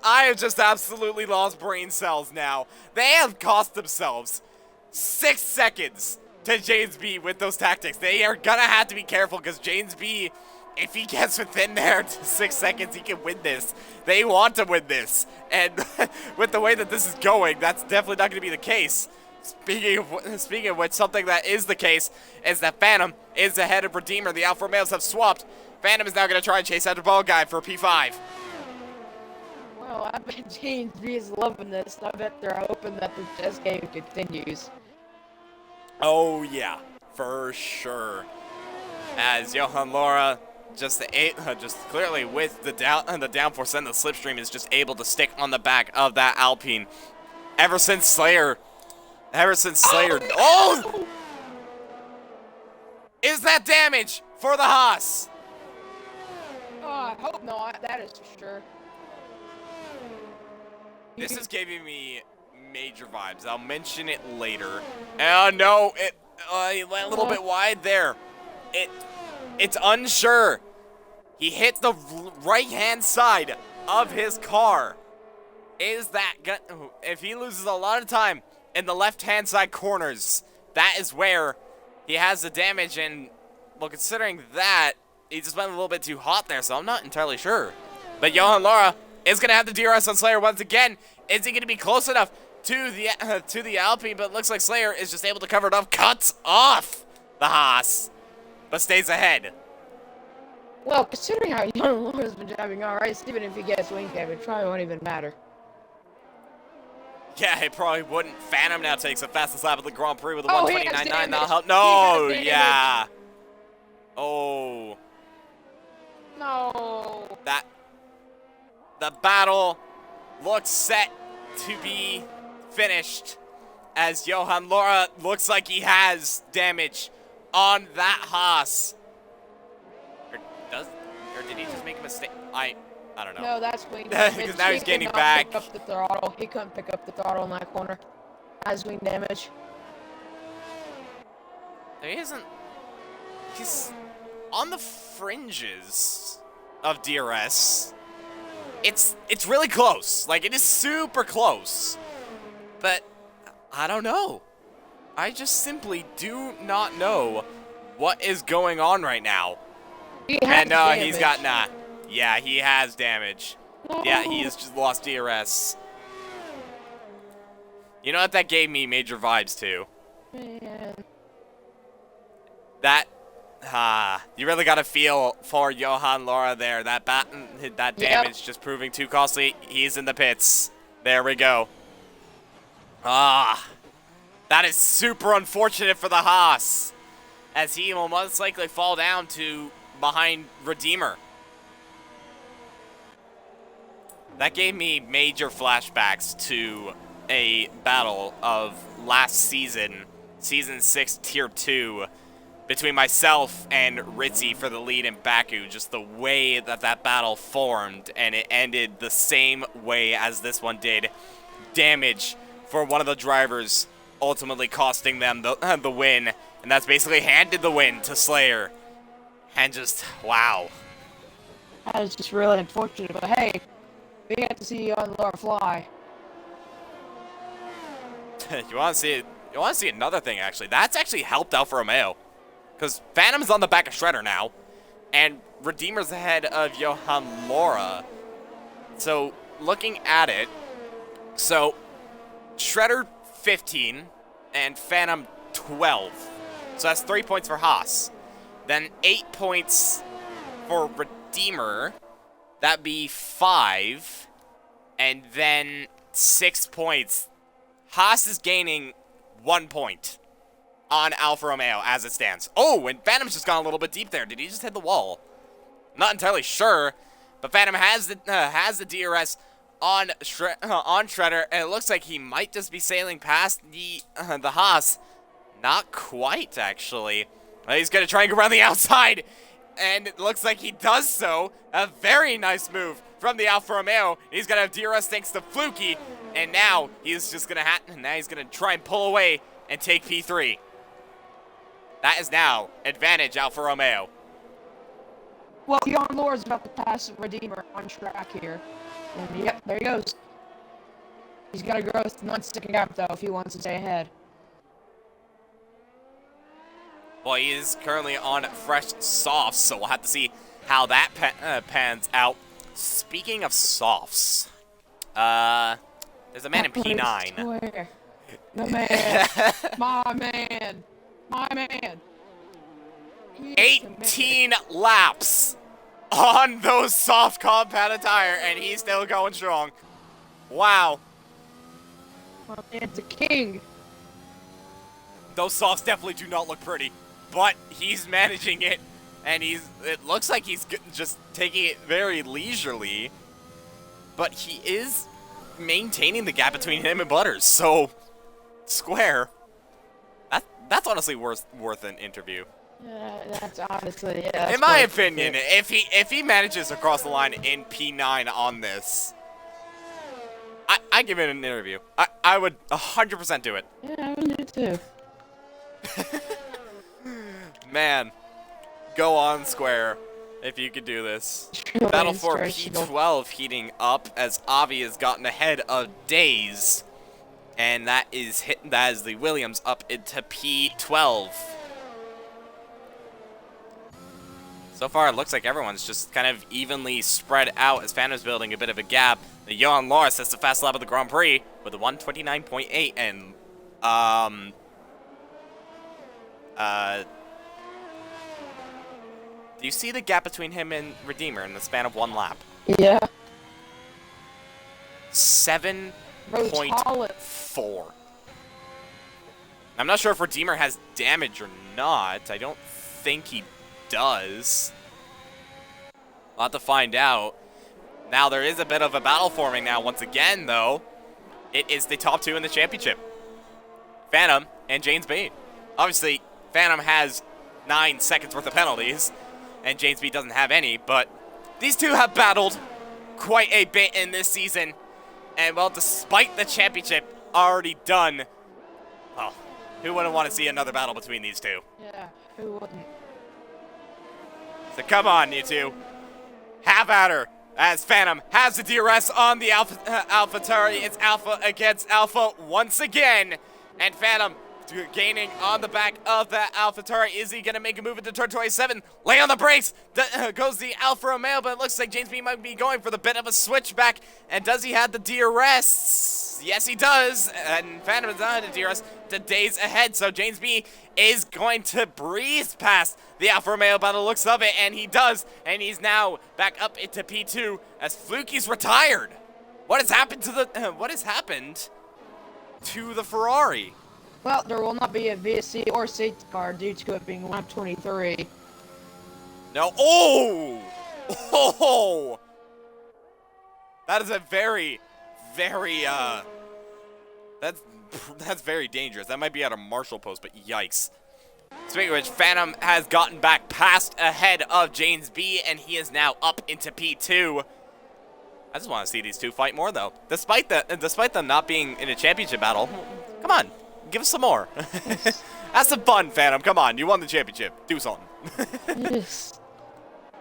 I have just absolutely lost brain cells now. They have cost themselves 6 seconds to James B with those tactics. They are gonna have to be careful, because James B, if he gets within there to 6 seconds, he can win this. They want to win this, and with the way that this is going, that's definitely not going to be the case. Speaking of which, something that is the case is that Phantom is ahead of Redeemer. The Alfa Romeos have swapped. Phantom is now going to try and chase after Ball Guy for P5. Well, I bet James B is loving this. I bet they're hoping that the chess game continues. Oh yeah, for sure. As Johan Laura just clearly with the downforce and the slipstream is just able to stick on the back of that Alpine. Ever since Slayer. Oh! Is that damage for the Haas? Oh, I hope not. That is for sure. This is giving me major vibes. I'll mention it later. No, it went a little bit wide there. It's unsure. He hit the right-hand side of his car. Is that if he loses a lot of time in the left-hand side corners, that is where he has the damage. And well, considering that, he just went a little bit too hot there, so I'm not entirely sure. But Johan Laura is going to have the DRS on Slayer once again. Is he going to be close enough to the Alpine? But it looks like Slayer is just able to cover it up. Cuts off the Haas, but stays ahead. Well, considering how Johan Laura's been driving alright, even if he gets wing cap, it probably won't even matter. Yeah, it probably wouldn't. Phantom now takes the fastest lap of the Grand Prix with a Oh, 129.9. That'll help. He No, has damage. yeah. Oh. No. The battle looks set to be finished, as Johan Laura looks like he has damage on that Haas. Or did he just make a mistake? I don't know. No, that's wing damage. Because now he's He gaining could not back. Pick up the throttle. He couldn't pick up the throttle in that corner. Has wing damage. There isn't. He's on the fringes of DRS. It's really close. Like, it is super close. But I don't know. I just simply do not know what is going on right now. And he's got Yeah, he has damage. Yeah, he has just lost DRS. You know what that gave me major vibes to? Man. That, you really got to feel for Johan Laura there. That damage just proving too costly. He's in the pits. There we go. That is super unfortunate for the Haas, as he will most likely fall down to behind Redeemer. That gave me major flashbacks to a battle of last season, Season 6, Tier 2, between myself and Ritzy for the lead in Baku. Just the way that battle formed, and it ended the same way as this one did. Damage for one of the drivers, ultimately costing them the win, and that's basically handed the win to Slayer. And just, wow. That is just really unfortunate, but hey, we get to see on Laura fly. You want to see it? You want to see another thing, actually. That's actually helped Alfa Romeo, because Phantom's on the back of Shredder now, and Redeemer's ahead of Johan Laura. So, looking at it, so Shredder 15 and Phantom 12. So that's 3 points for Haas. Then 8 points for Redeemer. That'd be 5. And then 6 points. Haas is gaining 1 point on Alfa Romeo as it stands. Oh, and Phantom's just gone a little bit deep there. Did he just hit the wall? Not entirely sure, but Phantom has the DRS on Shredder, and it looks like he might just be sailing past the Haas. Not quite, actually. He's gonna try and go around the outside, and it looks like he does so. A very nice move from the Alfa Romeo. He's gonna have DRS thanks to Fluky, and now he's just gonna try and pull away and take P3. That is now advantage Alfa Romeo. Well, Johan Laura's about to pass Redeemer on track here. And yep, there he goes. He's got to grow with 1 second gap, though, if he wants to stay ahead. Well, he is currently on fresh softs, so we'll have to see how that pans out. Speaking of softs, there's a man in P9. The man. My man. 18 laps on those soft compounded tire, and he's still going strong. Wow. Well, it's a king. Those softs definitely do not look pretty, but he's managing it, and it looks like he's just taking it very leisurely, but he is maintaining the gap between him and Butters, so square. That's honestly worth an interview. That's honestly, yeah. In my opinion, if he manages to cross the line in P9 on this, I give it an interview. I would 100% do it. Yeah, I would do too. Man, go on Square if you could do this. Really Battle for P12 heating up as Avi has gotten ahead of Days, and that is the Williams up into P12. So far, it looks like everyone's just kind of evenly spread out as Phantom's building a bit of a gap. The Johan Laura sets the fast lap of the Grand Prix with a 129.8, and do you see the gap between him and Redeemer in the span of 1 lap? Yeah. 7.4. I'm not sure if Redeemer has damage or not. I don't think he does. We'll have to find out. Now, there is a bit of a battle forming now once again, though. It is the top 2 in the championship. Phantom and James B. Obviously, Phantom has 9 seconds worth of penalties, and James B doesn't have any, but these two have battled quite a bit in this season. And, well, despite the championship already done, well, who wouldn't want to see another battle between these two? Yeah, who wouldn't? So come on, you two. Have at her, as Phantom has the DRS on the AlphaTauri. It's Alpha against Alpha once again, and Phantom gaining on the back of that AlphaTauri. Is he going to make a move into turn 27? Lay on the brakes. Goes the Alfa Romeo, but it looks like James B might be going for the bit of a switchback. And does he have the DRS? Yes, he does. And Phantom does not have the DRS to days ahead. So James B is going to breeze past the Alfa Romeo by the looks of it. And he does. And he's now back up into P2 as Fluky's retired. What has happened to the Ferrari? Well, there will not be a VSC or safety car due to it being lap 23. No. Oh! Oh! That is a very, that's very dangerous. That might be at a marshal post, but yikes. Speaking of which, Phantom has gotten back past ahead of James B, and he is now up into P2. I just want to see these two fight more, though. Despite them not being in a championship battle, come on. Give us some more. Have some fun, Phantom. Come on, you won the championship. Do something. Yes.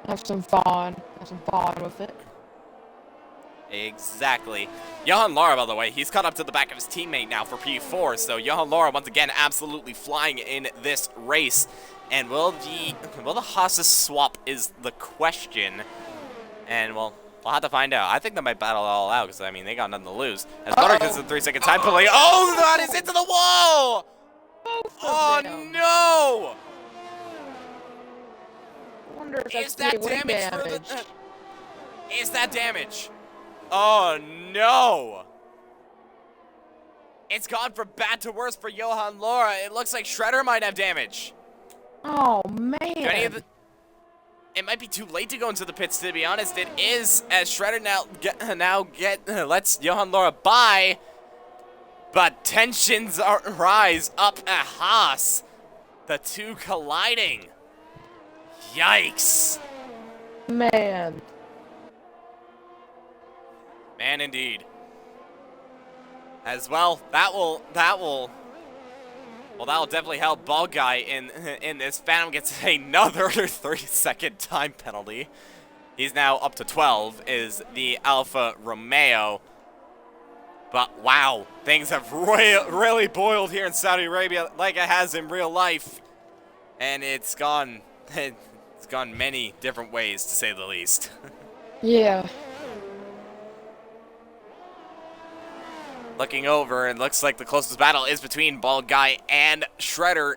Have some fun. Have some fun with it. Exactly. Johan Lara, by the way, he's caught up to the back of his teammate now for P4. So Johan Lara, once again, absolutely flying in this race. And will the Haas's swap is the question. And, well, we'll have to find out. I think they might battle it all out because, I mean, they got nothing to lose. As Butter gets a 3-second time penalty. Oh, that is into the wall! Oh, no! I wonder if Is that's that wing damage? Is that damage? Oh, no! It's gone from bad to worse for Johan Lara. It looks like Shredder might have damage. Oh, man. It might be too late to go into the pits, to be honest. It is, as Shredder lets Johan Lara by, but tensions rise up at Haas. The two colliding. Yikes. Man, indeed. As well, that'll definitely help Ball Guy in this. Phantom gets another 3-second time penalty. He's now up to 12, is the Alfa Romeo. But wow, things have really boiled here in Saudi Arabia like it has in real life. And it's gone many different ways, to say the least. yeah. Looking over, it looks like the closest battle is between Bald Guy and Shredder.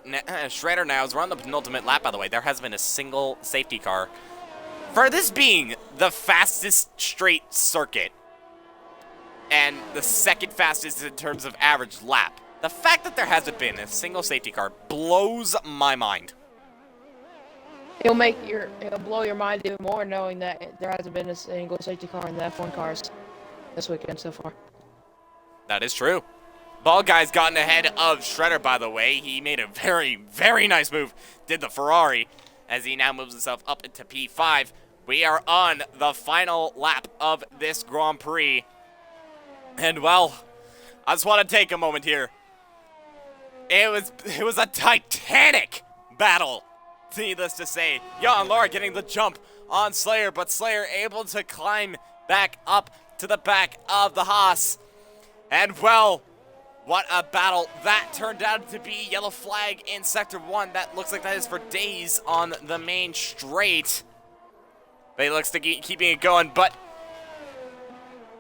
Shredder now is on the penultimate lap, by the way. There has been a single safety car. For this being the fastest straight circuit, and the second fastest in terms of average lap, the fact that there hasn't been a single safety car blows my mind. It'll blow your mind even more knowing that there hasn't been a single safety car in the F1 cars this weekend so far. That is true. Bald Guy's gotten ahead of Shredder, by the way. He made a very, very nice move. Did the Ferrari as he now moves himself up into P5. We are on the final lap of this Grand Prix. And, well, I just want to take a moment here. It was a titanic battle, needless to say. Johan Lara getting the jump on Slayer, but Slayer able to climb back up to the back of the Haas. And, well, what a battle that turned out to be. Yellow flag in Sector 1. That looks like that is for days on the main straight. But he looks to keep keeping it going, but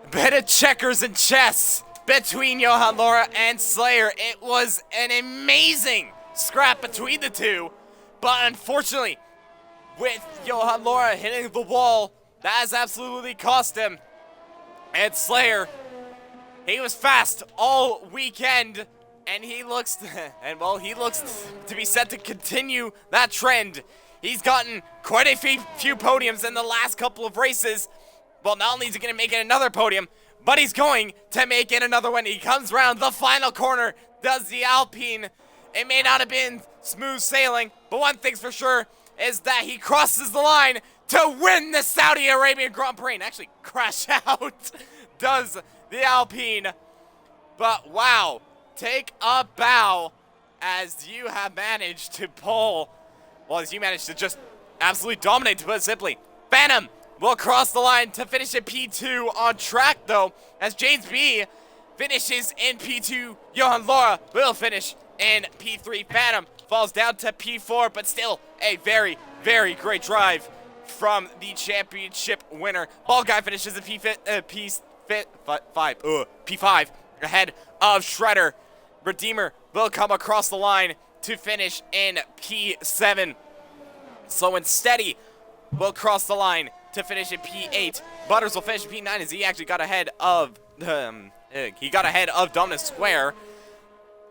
a bit of checkers and chess between Johan Lara and Slayer. It was an amazing scrap between the two, but unfortunately, with Johan Lara hitting the wall, that has absolutely cost him. And Slayer, he was fast all weekend, and he looks to be set to continue that trend. He's gotten quite a few podiums in the last couple of races. Well, not only is he going to make it another podium, but he's going to make it another one. He comes around the final corner, does the Alpine. It may not have been smooth sailing, but one thing's for sure is that he crosses the line to win the Saudi Arabian Grand Prix and actually crash out. Does the Alpine. But wow, take a bow as you have managed to pull, well, as you managed to just absolutely dominate, to put it simply. Phantom will cross the line to finish in P2 on track, though, as James B finishes in P2. Johan Laura will finish in P3. Phantom falls down to P4, but still a very, very great drive from the championship winner. Ball Guy finishes in P5 ahead of Shredder. Redeemer will come across the line to finish in P7. Slow and Steady will cross the line to finish in P8. Butters will finish in P9 as he actually got ahead of Dominant Square.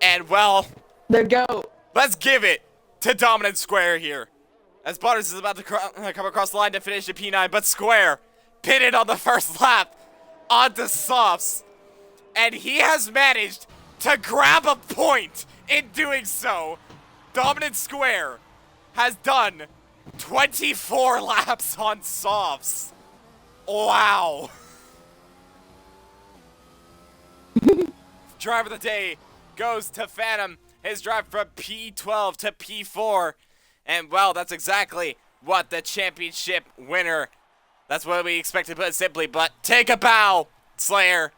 And well, The GOAT. let's give it to Dominant Square here, as Butters is about to come across the line to finish in P9, but Square pitted on the first lap onto softs, and he has managed to grab a point in doing so. Dominant Square has done 24 laps on softs. Wow. Driver of the day goes to Phantom. His drive from P12 to P4. And, well, that's exactly what the championship winner, that's what we expect to put it simply, but take a bow, Slayer.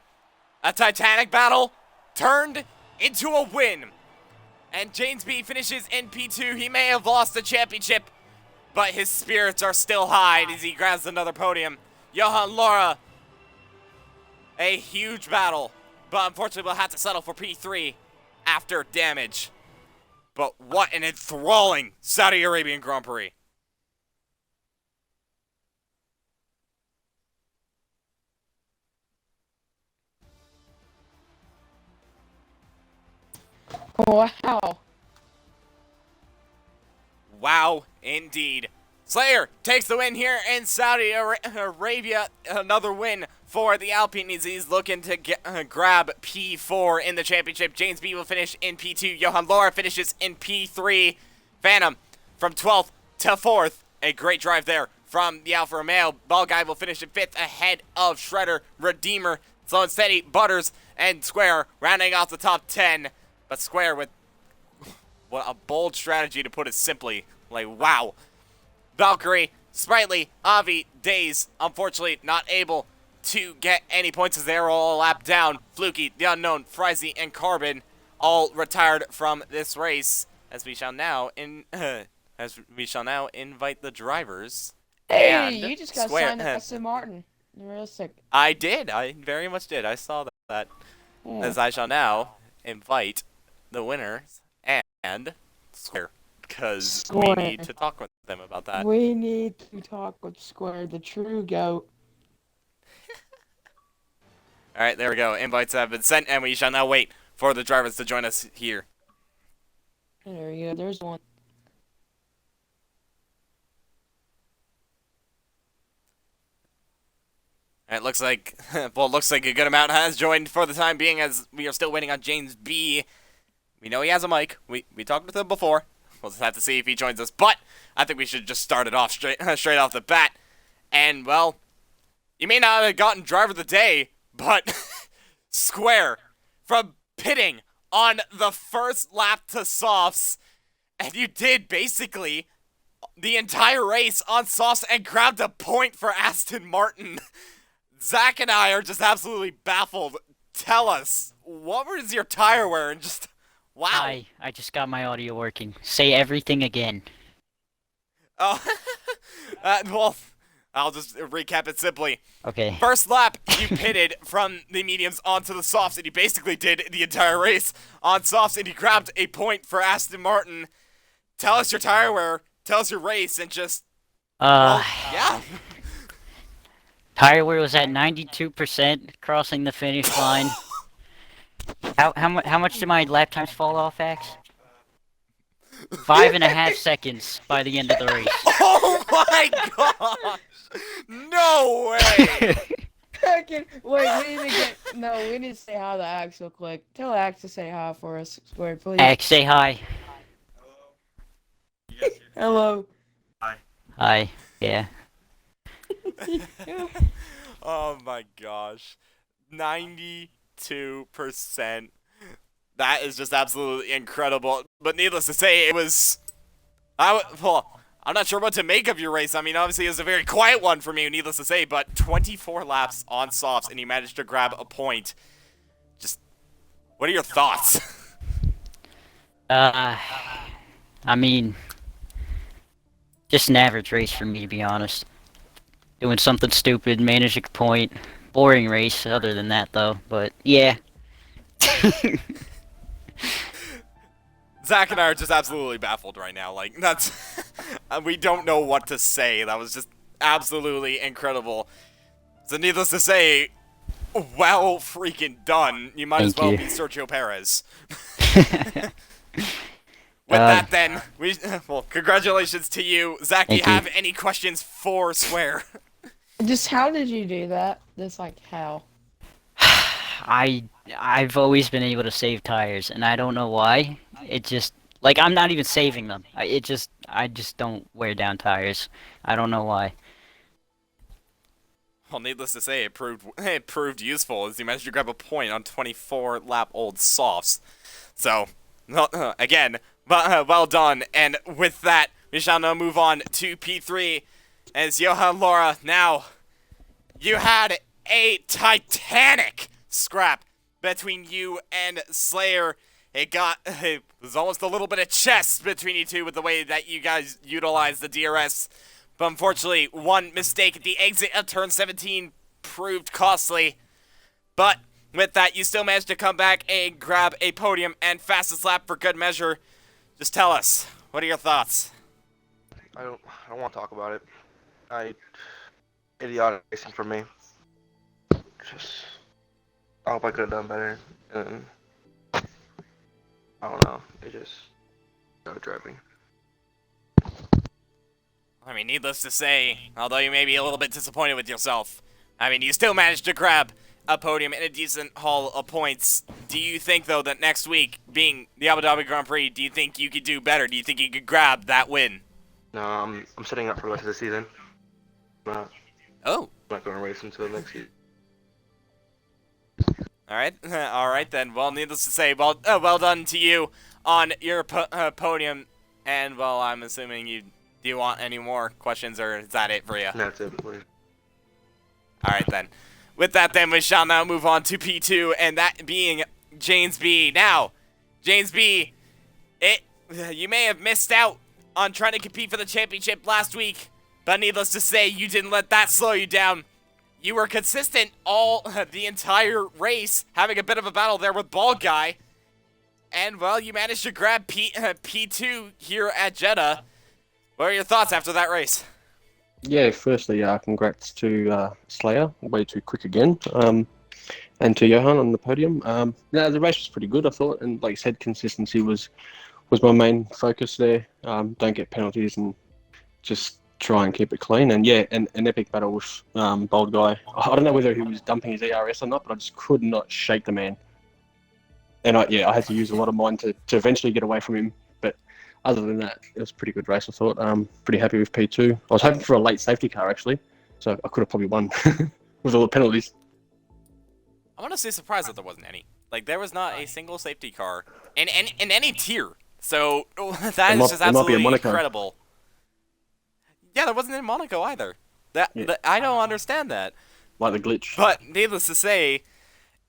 A Titanic battle turned into a win. And James B finishes in P2. He may have lost the championship, but his spirits are still high as he grabs another podium. Johan Laura, a huge battle, but unfortunately we'll have to settle for P3 after damage. But what an enthralling Saudi Arabian Grand Prix. Wow. Wow, indeed. Slayer takes the win here in Saudi Arabia. Another win for the Alpines. He's looking to grab P4 in the championship. James B will finish in P2. Johan Laura finishes in P3. Phantom from 12th to 4th. A great drive there from the Alfa Romeo. Ball Guy will finish in 5th ahead of Shredder, Redeemer, Slow and Steady, Butters, and Square rounding off the top 10. But Square with what a bold strategy, to put it simply. Like, wow. Valkyrie, Sprightly, Avi, Days, unfortunately not able to get any points as they are all a lap down. Fluky, The Unknown, Frizy, and Carbon all retired from this race. As we shall now invite the drivers. Hey, you just got Square. signed to Aston Martin. Realistic. I did. I very much did. I saw that. Yeah. As I shall now invite the winners and Square, because we Square. need to talk with them about that. We need to talk with Square, the true GOAT. All right, there we go. Invites have been sent, and we shall now wait for the drivers to join us here. There we go. There's one. It looks like, well, it looks like a good amount has joined for the time being, as we are still waiting on James B. We know he has a mic. We talked with him before. We'll just have to see if he joins us. But I think we should just start it off straight off the bat. And, well, you may not have gotten driver of the day, but Square from pitting on the first lap to softs, and you did basically the entire race on softs and grabbed a point for Aston Martin. Zach and I are just absolutely baffled. Tell us, what was your tire wear? And just, wow. Hi, I just got my audio working. Say everything again. Oh, well, I'll just recap it simply. Okay. First lap, you pitted from the mediums onto the softs, and you basically did the entire race on softs, and you grabbed a point for Aston Martin. Tell us your tire wear, tell us your race, and just, well, yeah. Tire wear was at 92%, crossing the finish line. How much did my lap times fall off, Axe? 5.5 seconds by the end of the race. Oh my gosh! No way! Wait, we need to get. No, we need to say hi to Axe real quick. Tell Axe to say hi for us, Square, please. Axe, say hi. Hello. Hi. Yeah. Oh my gosh. 92%. That is just absolutely incredible. But needless to say, it was... I I'm not sure what to make of your race. I mean, obviously it was a very quiet one for me, needless to say, but 24 laps on softs, and you managed to grab a point. Just, what are your thoughts? I mean, just an average race for me, to be honest. Doing something stupid, managing a point. Boring race, other than that, though, but yeah. Zach and I are just absolutely baffled right now. Like, that's... we don't know what to say. That was just absolutely incredible. So needless to say, well freaking done. You might as well be Sergio Perez. With that, then, well, congratulations to you. Zach, do you have any questions for Swear? Just how did you do that? Just like how? I've always been able to save tires, and I don't know why. It just, like, I'm not even saving them. I just don't wear down tires. I don't know why. Well, needless to say, it proved useful as you managed to grab a point on 24-lap-old softs. So, again, well done. And with that, we shall now move on to P3. As Johan Laura, now, you had a titanic scrap between you and Slayer. It was almost a little bit of chess between you two with the way that you guys utilized the DRS. But unfortunately, one mistake at the exit of turn 17 proved costly. But with that, you still managed to come back and grab a podium and fastest lap for good measure. Just tell us, what are your thoughts? I don't want to talk about it. Idiotic racing for me. I hope I could have done better. And I don't know. It just driving. I mean, needless to say, although you may be a little bit disappointed with yourself, I mean, you still managed to grab a podium and a decent haul of points. Do you think, though, that next week, being the Abu Dhabi Grand Prix, do you think you could do better? Do you think you could grab that win? No, I'm setting up for the rest of the season. I'm not going to race until next season. All right then. Well, needless to say, well done to you on your podium. And well, I'm assuming do you want any more questions, or is that it for you? That's it, please. All right then. With that, then we shall now move on to P2, and that being James B. Now, James B. You may have missed out on trying to compete for the championship last week, but needless to say, you didn't let that slow you down. You were consistent the entire race, having a bit of a battle there with Bald Guy. And, well, you managed to grab P2 here at Jeddah. What are your thoughts after that race? Yeah, firstly, congrats to Slayer, way too quick again, and to Johan on the podium. The race was pretty good, I thought, and like you said, consistency was my main focus there. Don't get penalties and just try and keep it clean. And yeah, an epic battle with Bold Guy. I don't know whether he was dumping his ERS or not, but I just could not shake the man. And I had to use a lot of mine to eventually get away from him. But other than that, it was a pretty good race, I thought. Pretty happy with P2. I was hoping for a late safety car, actually, so I could have probably won with all the penalties. I'm honestly surprised that there wasn't any. Like, there was not a single safety car in any tier. So that is just absolutely incredible. Yeah, there wasn't in Monaco either. I don't understand that. Like the glitch. But needless to say,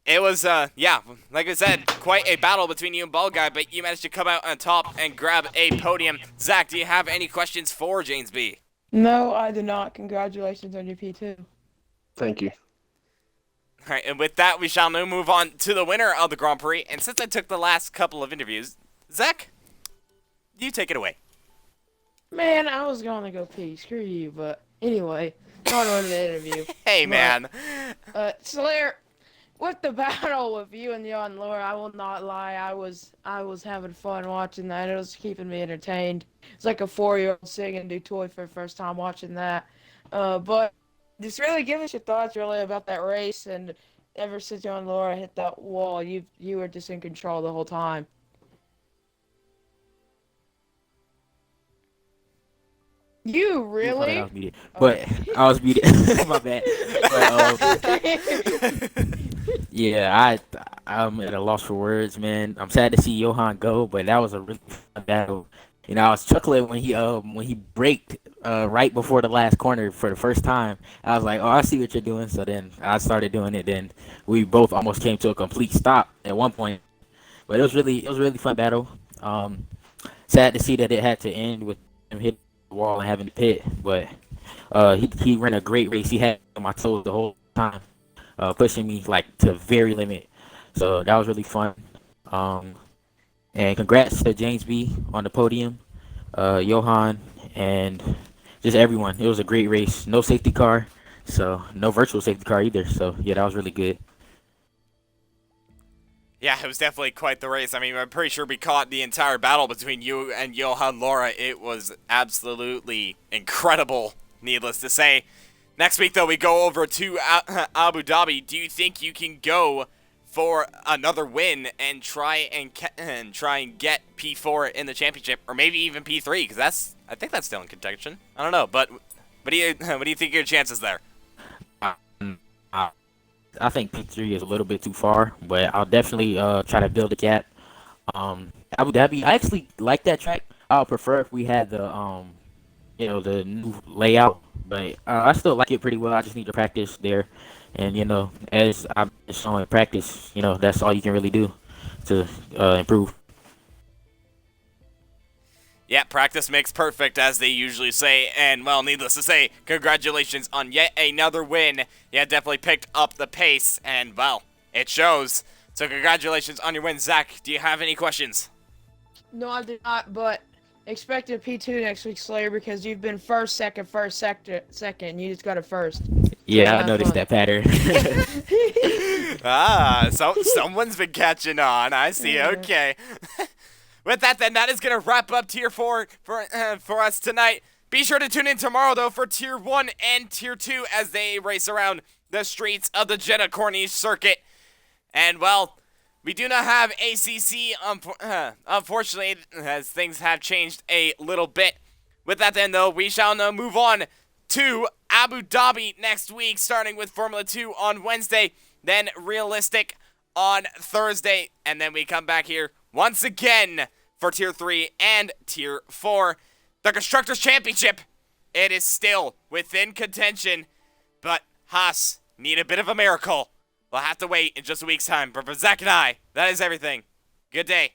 it was, like I said, quite a battle between you and Bald Guy, but you managed to come out on top and grab a podium. Zach, do you have any questions for James B? No, I do not. Congratulations on your P2. Thank you. All right, and with that, we shall now move on to the winner of the Grand Prix. And since I took the last couple of interviews, Zach, you take it away. Man, I was going to go pee. Screw you, but anyway, going on to the interview. Hey, man. Slayer, with the battle with you and Jan Laura, I will not lie. I was having fun watching that. It was keeping me entertained. It's like a 4-year-old singing Du Toit for the first time watching that. But just really give us your thoughts really about that race. And ever since Jan Laura hit that wall, you were just in control the whole time. You really? I was muted. But I was muted. My bad. But, yeah, I'm at a loss for words, man. I'm sad to see Johan go, but that was a really fun battle. You know, I was chuckling when he braked right before the last corner for the first time. I was like, "Oh, I see what you're doing." So then I started doing it. Then we both almost came to a complete stop at one point. But it was a really fun battle. Sad to see that it had to end with him hitting the wall and having to pit. But he ran a great race. He had on my toes the whole time, pushing me like to the very limit. So that was really fun. And congrats to James B on the podium, Johan, and just everyone. It was a great race. No safety car, so no virtual safety car either. So yeah, that was really good. Yeah, it was definitely quite the race. I mean, I'm pretty sure we caught the entire battle between you and Johan Laura. It was absolutely incredible, needless to say. Next week, though, we go over to Abu Dhabi. Do you think you can go for another win and try and get P4 in the championship, or maybe even P3? Because I think that's still in contention. I don't know, but what do you think your chances there? I think P3 is a little bit too far, but I'll definitely try to build a gap. Abu Dhabi, I actually like that track. I would prefer if we had the the new layout, but I still like it pretty well. I just need to practice there, and as I've been showing practice, that's all you can really do to improve. Yeah, practice makes perfect, as they usually say, and, well, needless to say, congratulations on yet another win. Yeah, definitely picked up the pace, and, well, it shows. So congratulations on your win. Zach, do you have any questions? No, I did not, but expect a P2 next week, Slayer, because you've been first, second, second. You just got it first. Yeah, I noticed that pattern. So someone's been catching on. I see, okay. With that, then, that is going to wrap up Tier 4 for us tonight. Be sure to tune in tomorrow, though, for Tier 1 and Tier 2 as they race around the streets of the Jeddah Corniche circuit. And, well, we do not have ACC, unfortunately, as things have changed a little bit. With that, then, though, we shall now move on to Abu Dhabi next week, starting with Formula 2 on Wednesday, then Realistic on Thursday, and then we come back here once again for Tier 3 and Tier 4. The Constructors' Championship, it is still within contention, but Haas need a bit of a miracle. We'll have to wait in just a week's time. But for Zach and I, that is everything. Good day.